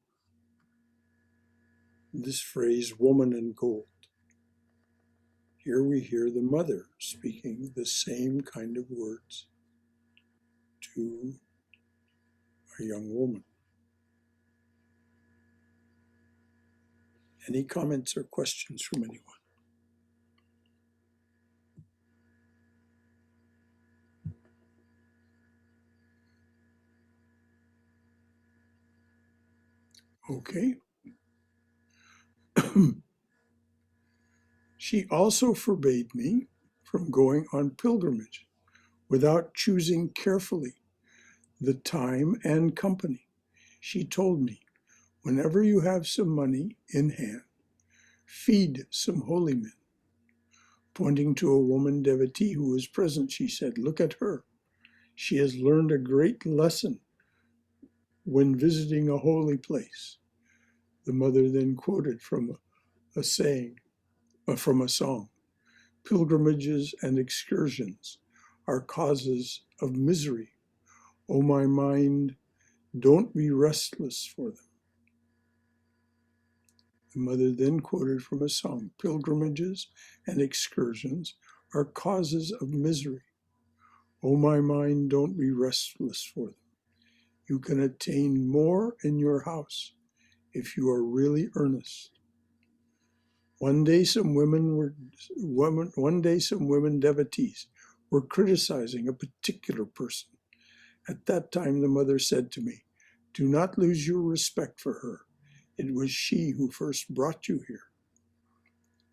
this phrase, woman in gold. Here we hear the mother speaking the same kind of words to a young woman. Any comments or questions from anyone? Okay. She also forbade me from going on pilgrimage without choosing carefully the time and company. She told me, whenever you have some money in hand, feed some holy men. Pointing to a woman devotee who was present, she said, "Look at her. She has learned a great lesson when visiting a holy place." The mother then quoted from a saying, from a song, "Pilgrimages and excursions are causes of misery. O my mind, don't be restless for them." The mother then quoted from a song, "Pilgrimages and excursions are causes of misery. O my mind, don't be restless for them. You can attain more in your house if you are really earnest." One day some women devotees were criticizing a particular person. At that time the mother said to me, "Do not lose your respect for her. It was she who first brought you here."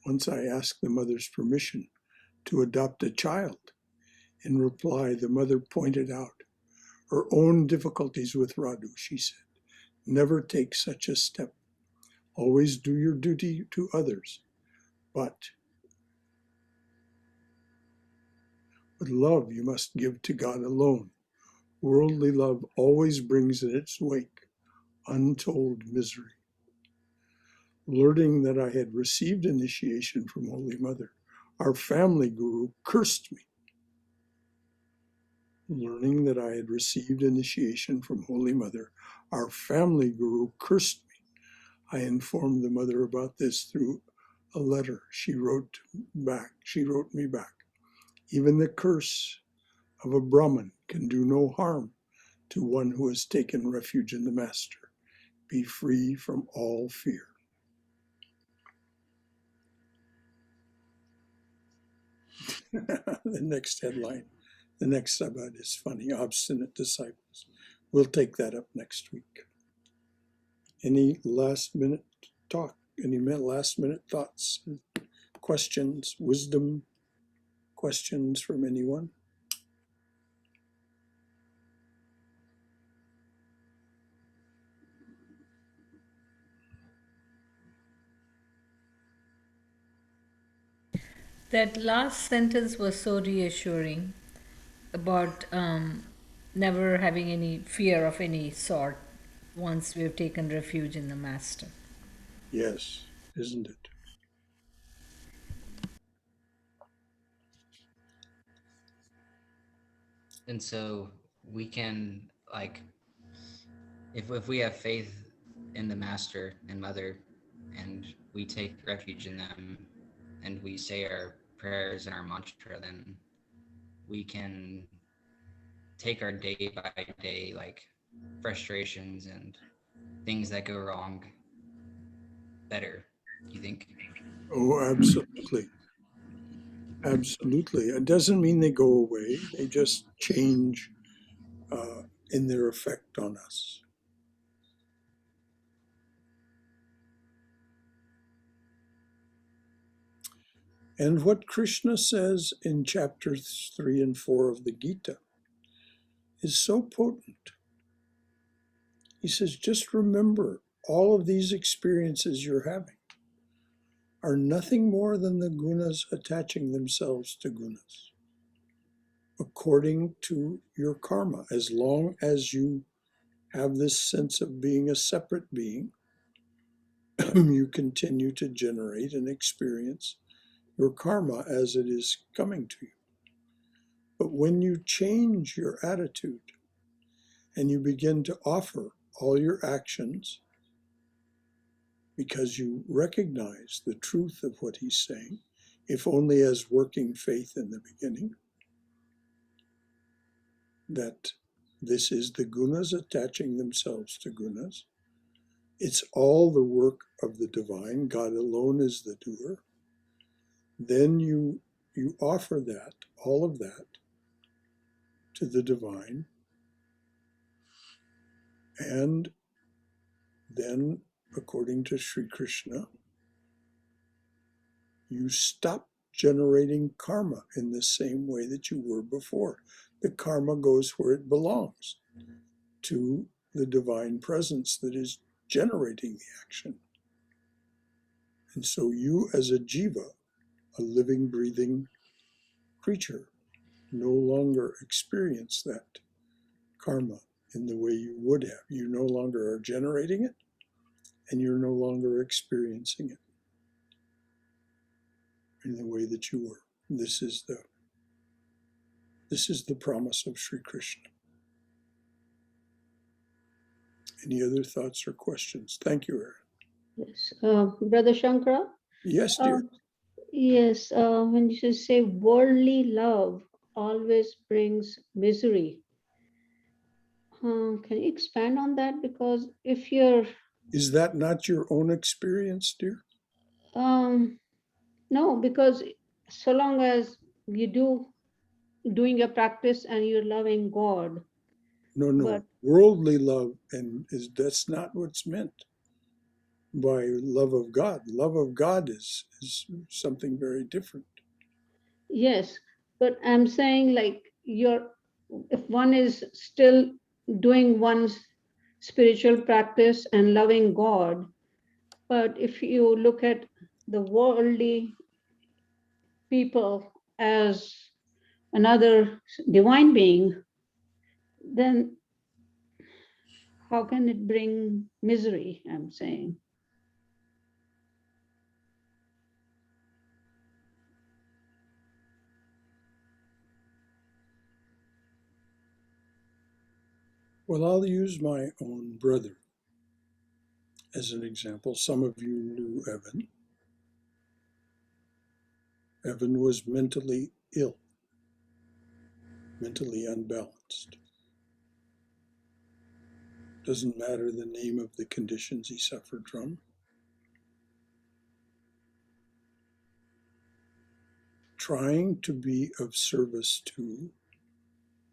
Once I asked the mother's permission to adopt a child. In reply, the mother pointed out her own difficulties with Radu. She said, "Never take such a step. Always do your duty to others. But with love you must give to God alone. Worldly love always brings in its wake untold misery." Learning that I had received initiation from Holy Mother, our family guru cursed me. Learning that I had received initiation from Holy Mother, our family guru cursed me. I informed the mother about this through a letter she wrote me back. "Even the curse of a Brahmin can do no harm to one who has taken refuge in the Master. Be free from all fear." The next headline, the next Sabbath is funny, obstinate disciples. We'll take that up next week. Any last minute talk, any last minute thoughts, questions, wisdom, questions from anyone? That last sentence was so reassuring about never having any fear of any sort once we've taken refuge in the Master. Yes, isn't it? And so we can, like, if we have faith in the Master and Mother, and we take refuge in them, and we say our prayers and our mantra, then we can take our day by day, like, frustrations and things that go wrong better. You think? Oh, absolutely. Absolutely. It doesn't mean they go away, they just change in their effect on us. And what Krishna says in chapters 3 and 4 of the Gita is so potent. He says, just remember, all of these experiences you're having are nothing more than the gunas attaching themselves to gunas, according to your karma. As long as you have this sense of being a separate being, you continue to generate and experience your karma as it is coming to you. But when you change your attitude and you begin to offer all your actions because you recognize the truth of what he's saying, if only as working faith in the beginning, that this is the gunas attaching themselves to gunas. It's all the work of the divine. God alone is the doer. Then you offer that, all of that, to the divine. And then, according to Sri Krishna, you stop generating karma in the same way that you were before. The karma goes where it belongs, to the divine presence that is generating the action. And so you, as a jiva, a living, breathing creature, no longer experience that karma in the way you would have. You no longer are generating it, and you're no longer experiencing it in the way that you were. This is the promise of Sri Krishna. Any other thoughts or questions? Thank you, Aaron. Yes. Brother Shankara? Yes, dear. Yes, when you say worldly love always brings misery, can you expand on that? Because if you're... Is that not your own experience, dear? No, because so long as doing your practice and you're loving God. No. But worldly love, and that's not what's meant by love of God. Love of God is something very different. yes, but I'm saying like if one is still doing one's spiritual practice and loving God, but if you look at the worldly people as another divine being, then how can it bring misery, I'm saying? Well, I'll use my own brother as an example. Some of you knew Evan. Evan was mentally ill, mentally unbalanced. Doesn't matter the name of the conditions he suffered from. Trying to be of service to,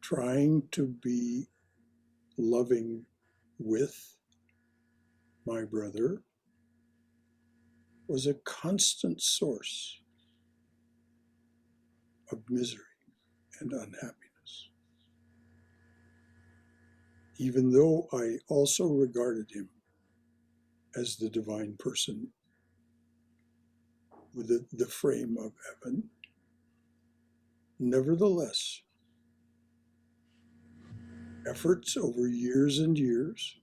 trying to be loving with my brother was a constant source of misery and unhappiness. Even though I also regarded him as the divine person with the frame of Evan, nevertheless, efforts over years and years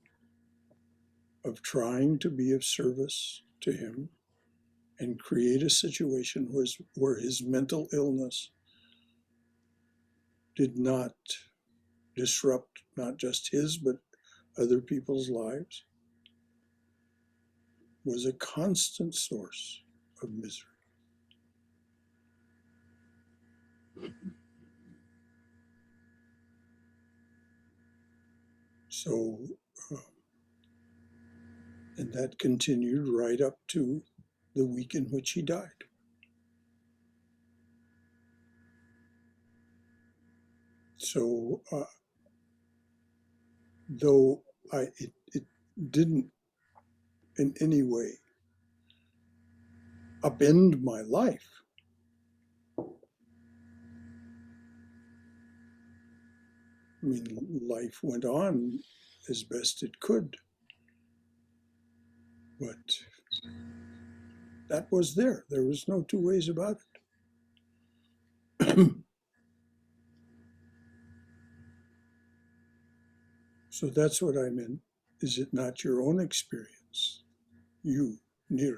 of trying to be of service to him and create a situation where his mental illness did not disrupt not just his, but other people's lives, was a constant source of misery. So, and that continued right up to the week in which he died. So, though it didn't in any way upend my life, I mean, life went on as best it could. But that was there. There was no two ways about it. So that's what I meant. Is it not your own experience, you, Neera,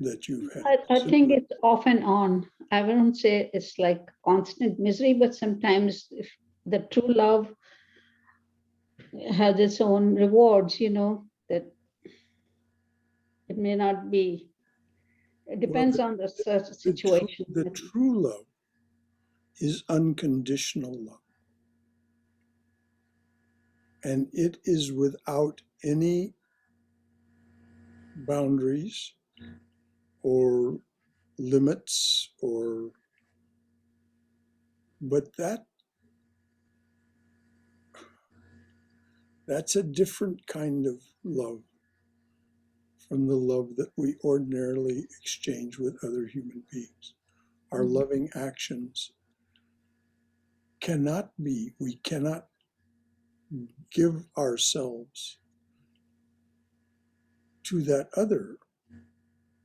that you've had? I think it's off and on. I wouldn't say it's like constant misery, but sometimes if the true love has its own rewards, that it may not be. It depends on the situation. The true love is unconditional love. And it is without any boundaries or limits but that's a different kind of love from the love that we ordinarily exchange with other human beings. Our loving actions we cannot give ourselves to that other.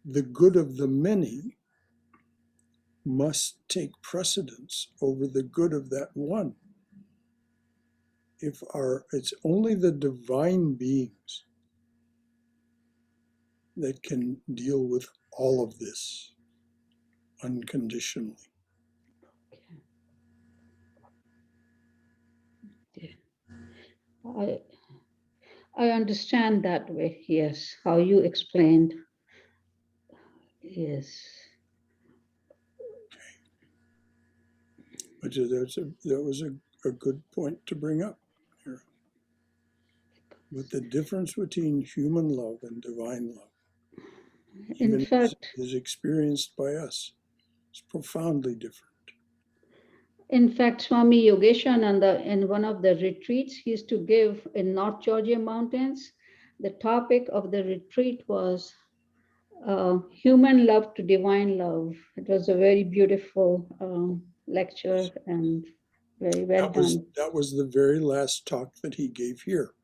The good of the many must take precedence over the good of that one. It's only the divine beings that can deal with all of this unconditionally. I understand that way, yes, how you explained. Yes. But that was a good point to bring up here. But the difference between human love and divine love, even In fact, as experienced by us, is profoundly different. In fact, Swami Yogeshananda, in one of the retreats he used to give in North Georgia mountains, the topic of the retreat was human love to divine love. It was a very beautiful lecture and very well done. That was the very last talk that he gave here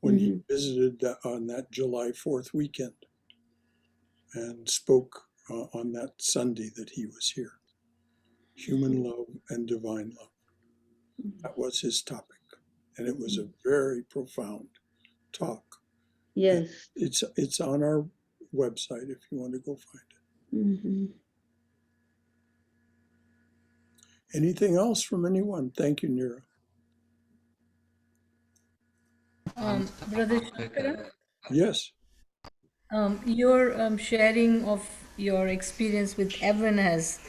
when he visited on that July 4th weekend and spoke on that Sunday that he was here. Human love and divine love. That was his topic. And it was a very profound talk. Yes. And it's on our website if you want to go find it. Anything else from anyone? Thank you, Neera. Brother Shankara? Yes. Your sharing of your experience with Evan has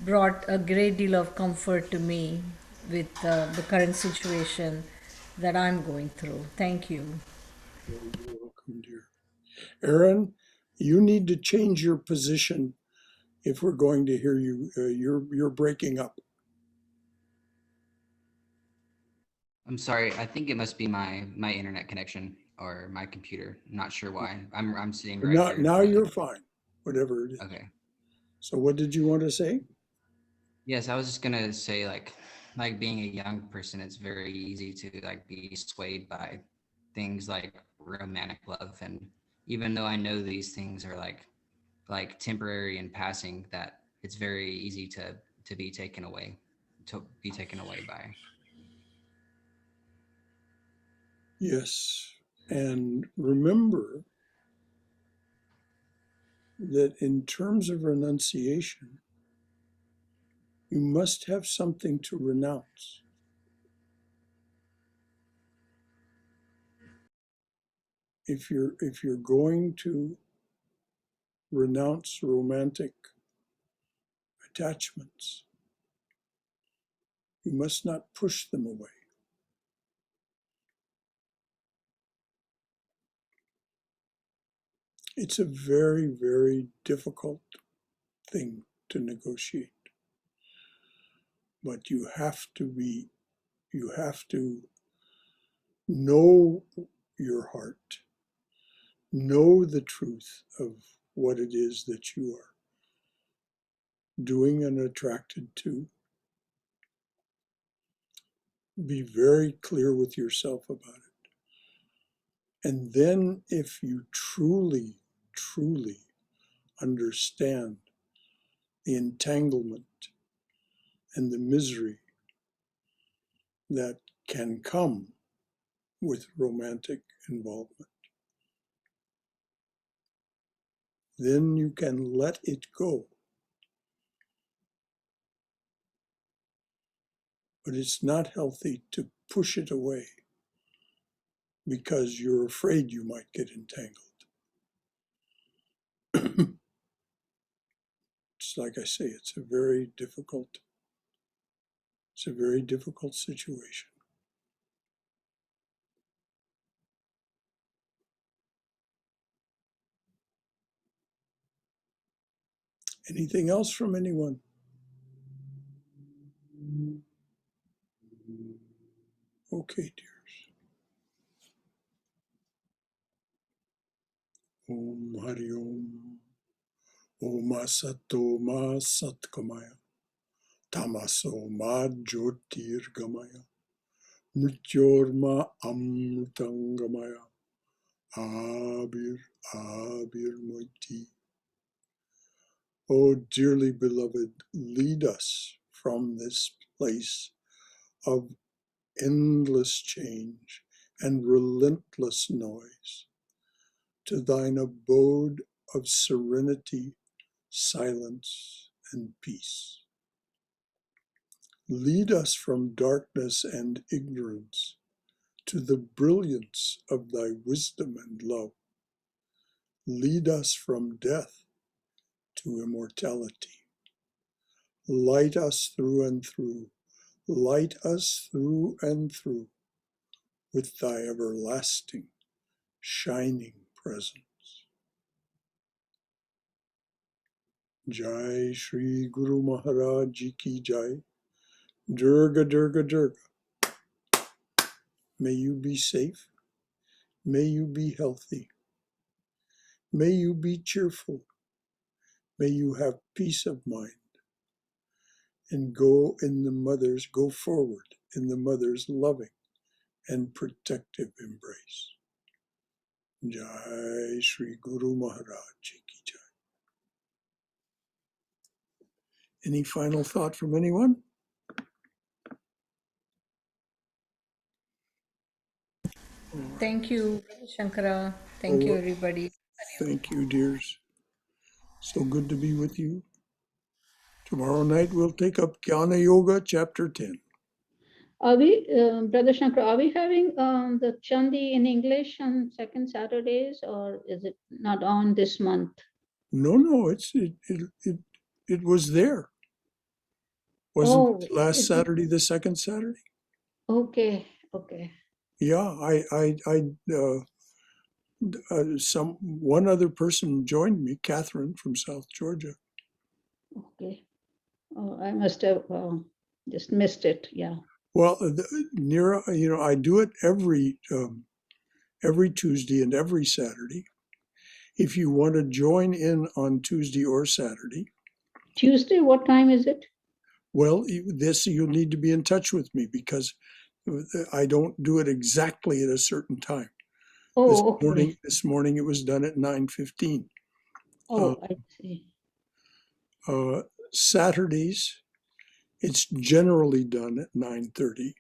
brought a great deal of comfort to me with the current situation that I'm going through. Thank you. You're welcome, dear. Aaron, you need to change your position if we're going to hear you. You're breaking up. I'm sorry. I think it must be my internet connection or my computer. I'm not sure why. I'm sitting right here. Now you're fine, whatever it is. Okay. So what did you want to say? Yes, I was just gonna say like being a young person, it's very easy to like be swayed by things like romantic love, and even though I know these things are like temporary and passing, that it's very easy to be taken away by. Yes. And remember that in terms of renunciation, you must have something to renounce. If you're going to renounce romantic attachments, you must not push them away. It's a very, very difficult thing to negotiate. But you have to know your heart, know the truth of what it is that you are doing and attracted to, Be very clear with yourself about it. And then if you truly, truly understand the entanglement and the misery that can come with romantic involvement, then you can let it go. But it's not healthy to push it away because you're afraid you might get entangled. It's like I say, it's a very difficult situation. Anything else from anyone? Okay, dears. Om Hari Om. Om Asato Ma Satkamaya. Tamaso Ma Jyotirgamaya. Mrityorma Amrutangamaya. Abir Moiti. Oh, dearly beloved, lead us from this place of endless change and relentless noise to thine abode of serenity, silence, and peace. Lead us from darkness and ignorance to the brilliance of thy wisdom and love. Lead us from death to immortality. Light us through and through. Light us through and through with thy everlasting, shining presence. Jai Shri Guru Maharaj Ji Ki Jai. Durga, Durga, Durga. May you be safe. May you be healthy. May you be cheerful. May you have peace of mind. And go forward in the mother's loving and protective embrace. Jai Shri Guru Maharaj Ji Ki Jai. Any final thought from anyone? Thank you, Shankara. Thank you, everybody. Thank you, dears. So good to be with you. Tomorrow night we'll take up Jnana Yoga, Chapter 10. Are we, Brother Shankar, are we having the Chandi in English on second Saturdays, or is it not on this month? No, it was there. Wasn't it last Saturday, the second Saturday? Okay. Yeah, one other person joined me, Catherine from South Georgia. Okay. Oh, I must have just missed it. Yeah. Well, Neera, I do it every Tuesday and every Saturday. If you want to join in on Tuesday or Saturday. Tuesday, what time is it? Well, you'll need to be in touch with me because I don't do it exactly at a certain time. Oh, okay. This morning it was done at 9:15. Oh, I see. Saturdays, it's generally done at 9:30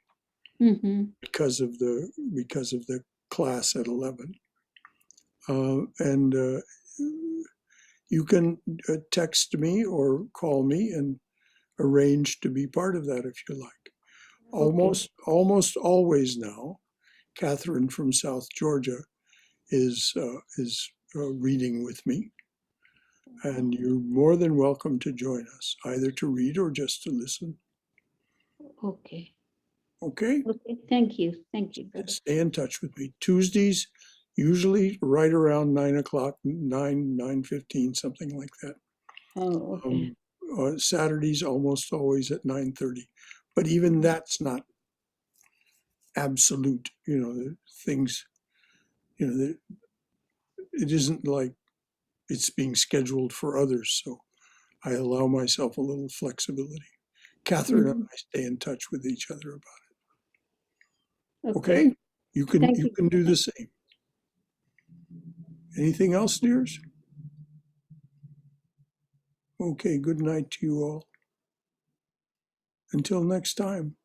because of the class at 11. And you can text me or call me and arrange to be part of that if you like. Almost always now, Catherine from South Georgia is reading with me, and you're more than welcome to join us, either to read or just to listen. Okay. Okay? Okay. Thank you, brother. Stay in touch with me. Tuesdays, usually right around 9:00, 9:15, something like that. Oh, okay. Saturdays, almost always at 9:30. But even that's not absolute, the things, it isn't like it's being scheduled for others. So I allow myself a little flexibility. Catherine and I stay in touch with each other about it. Okay? You Thank you. can do the same. Anything else, dears? Okay, good night to you all. Until next time.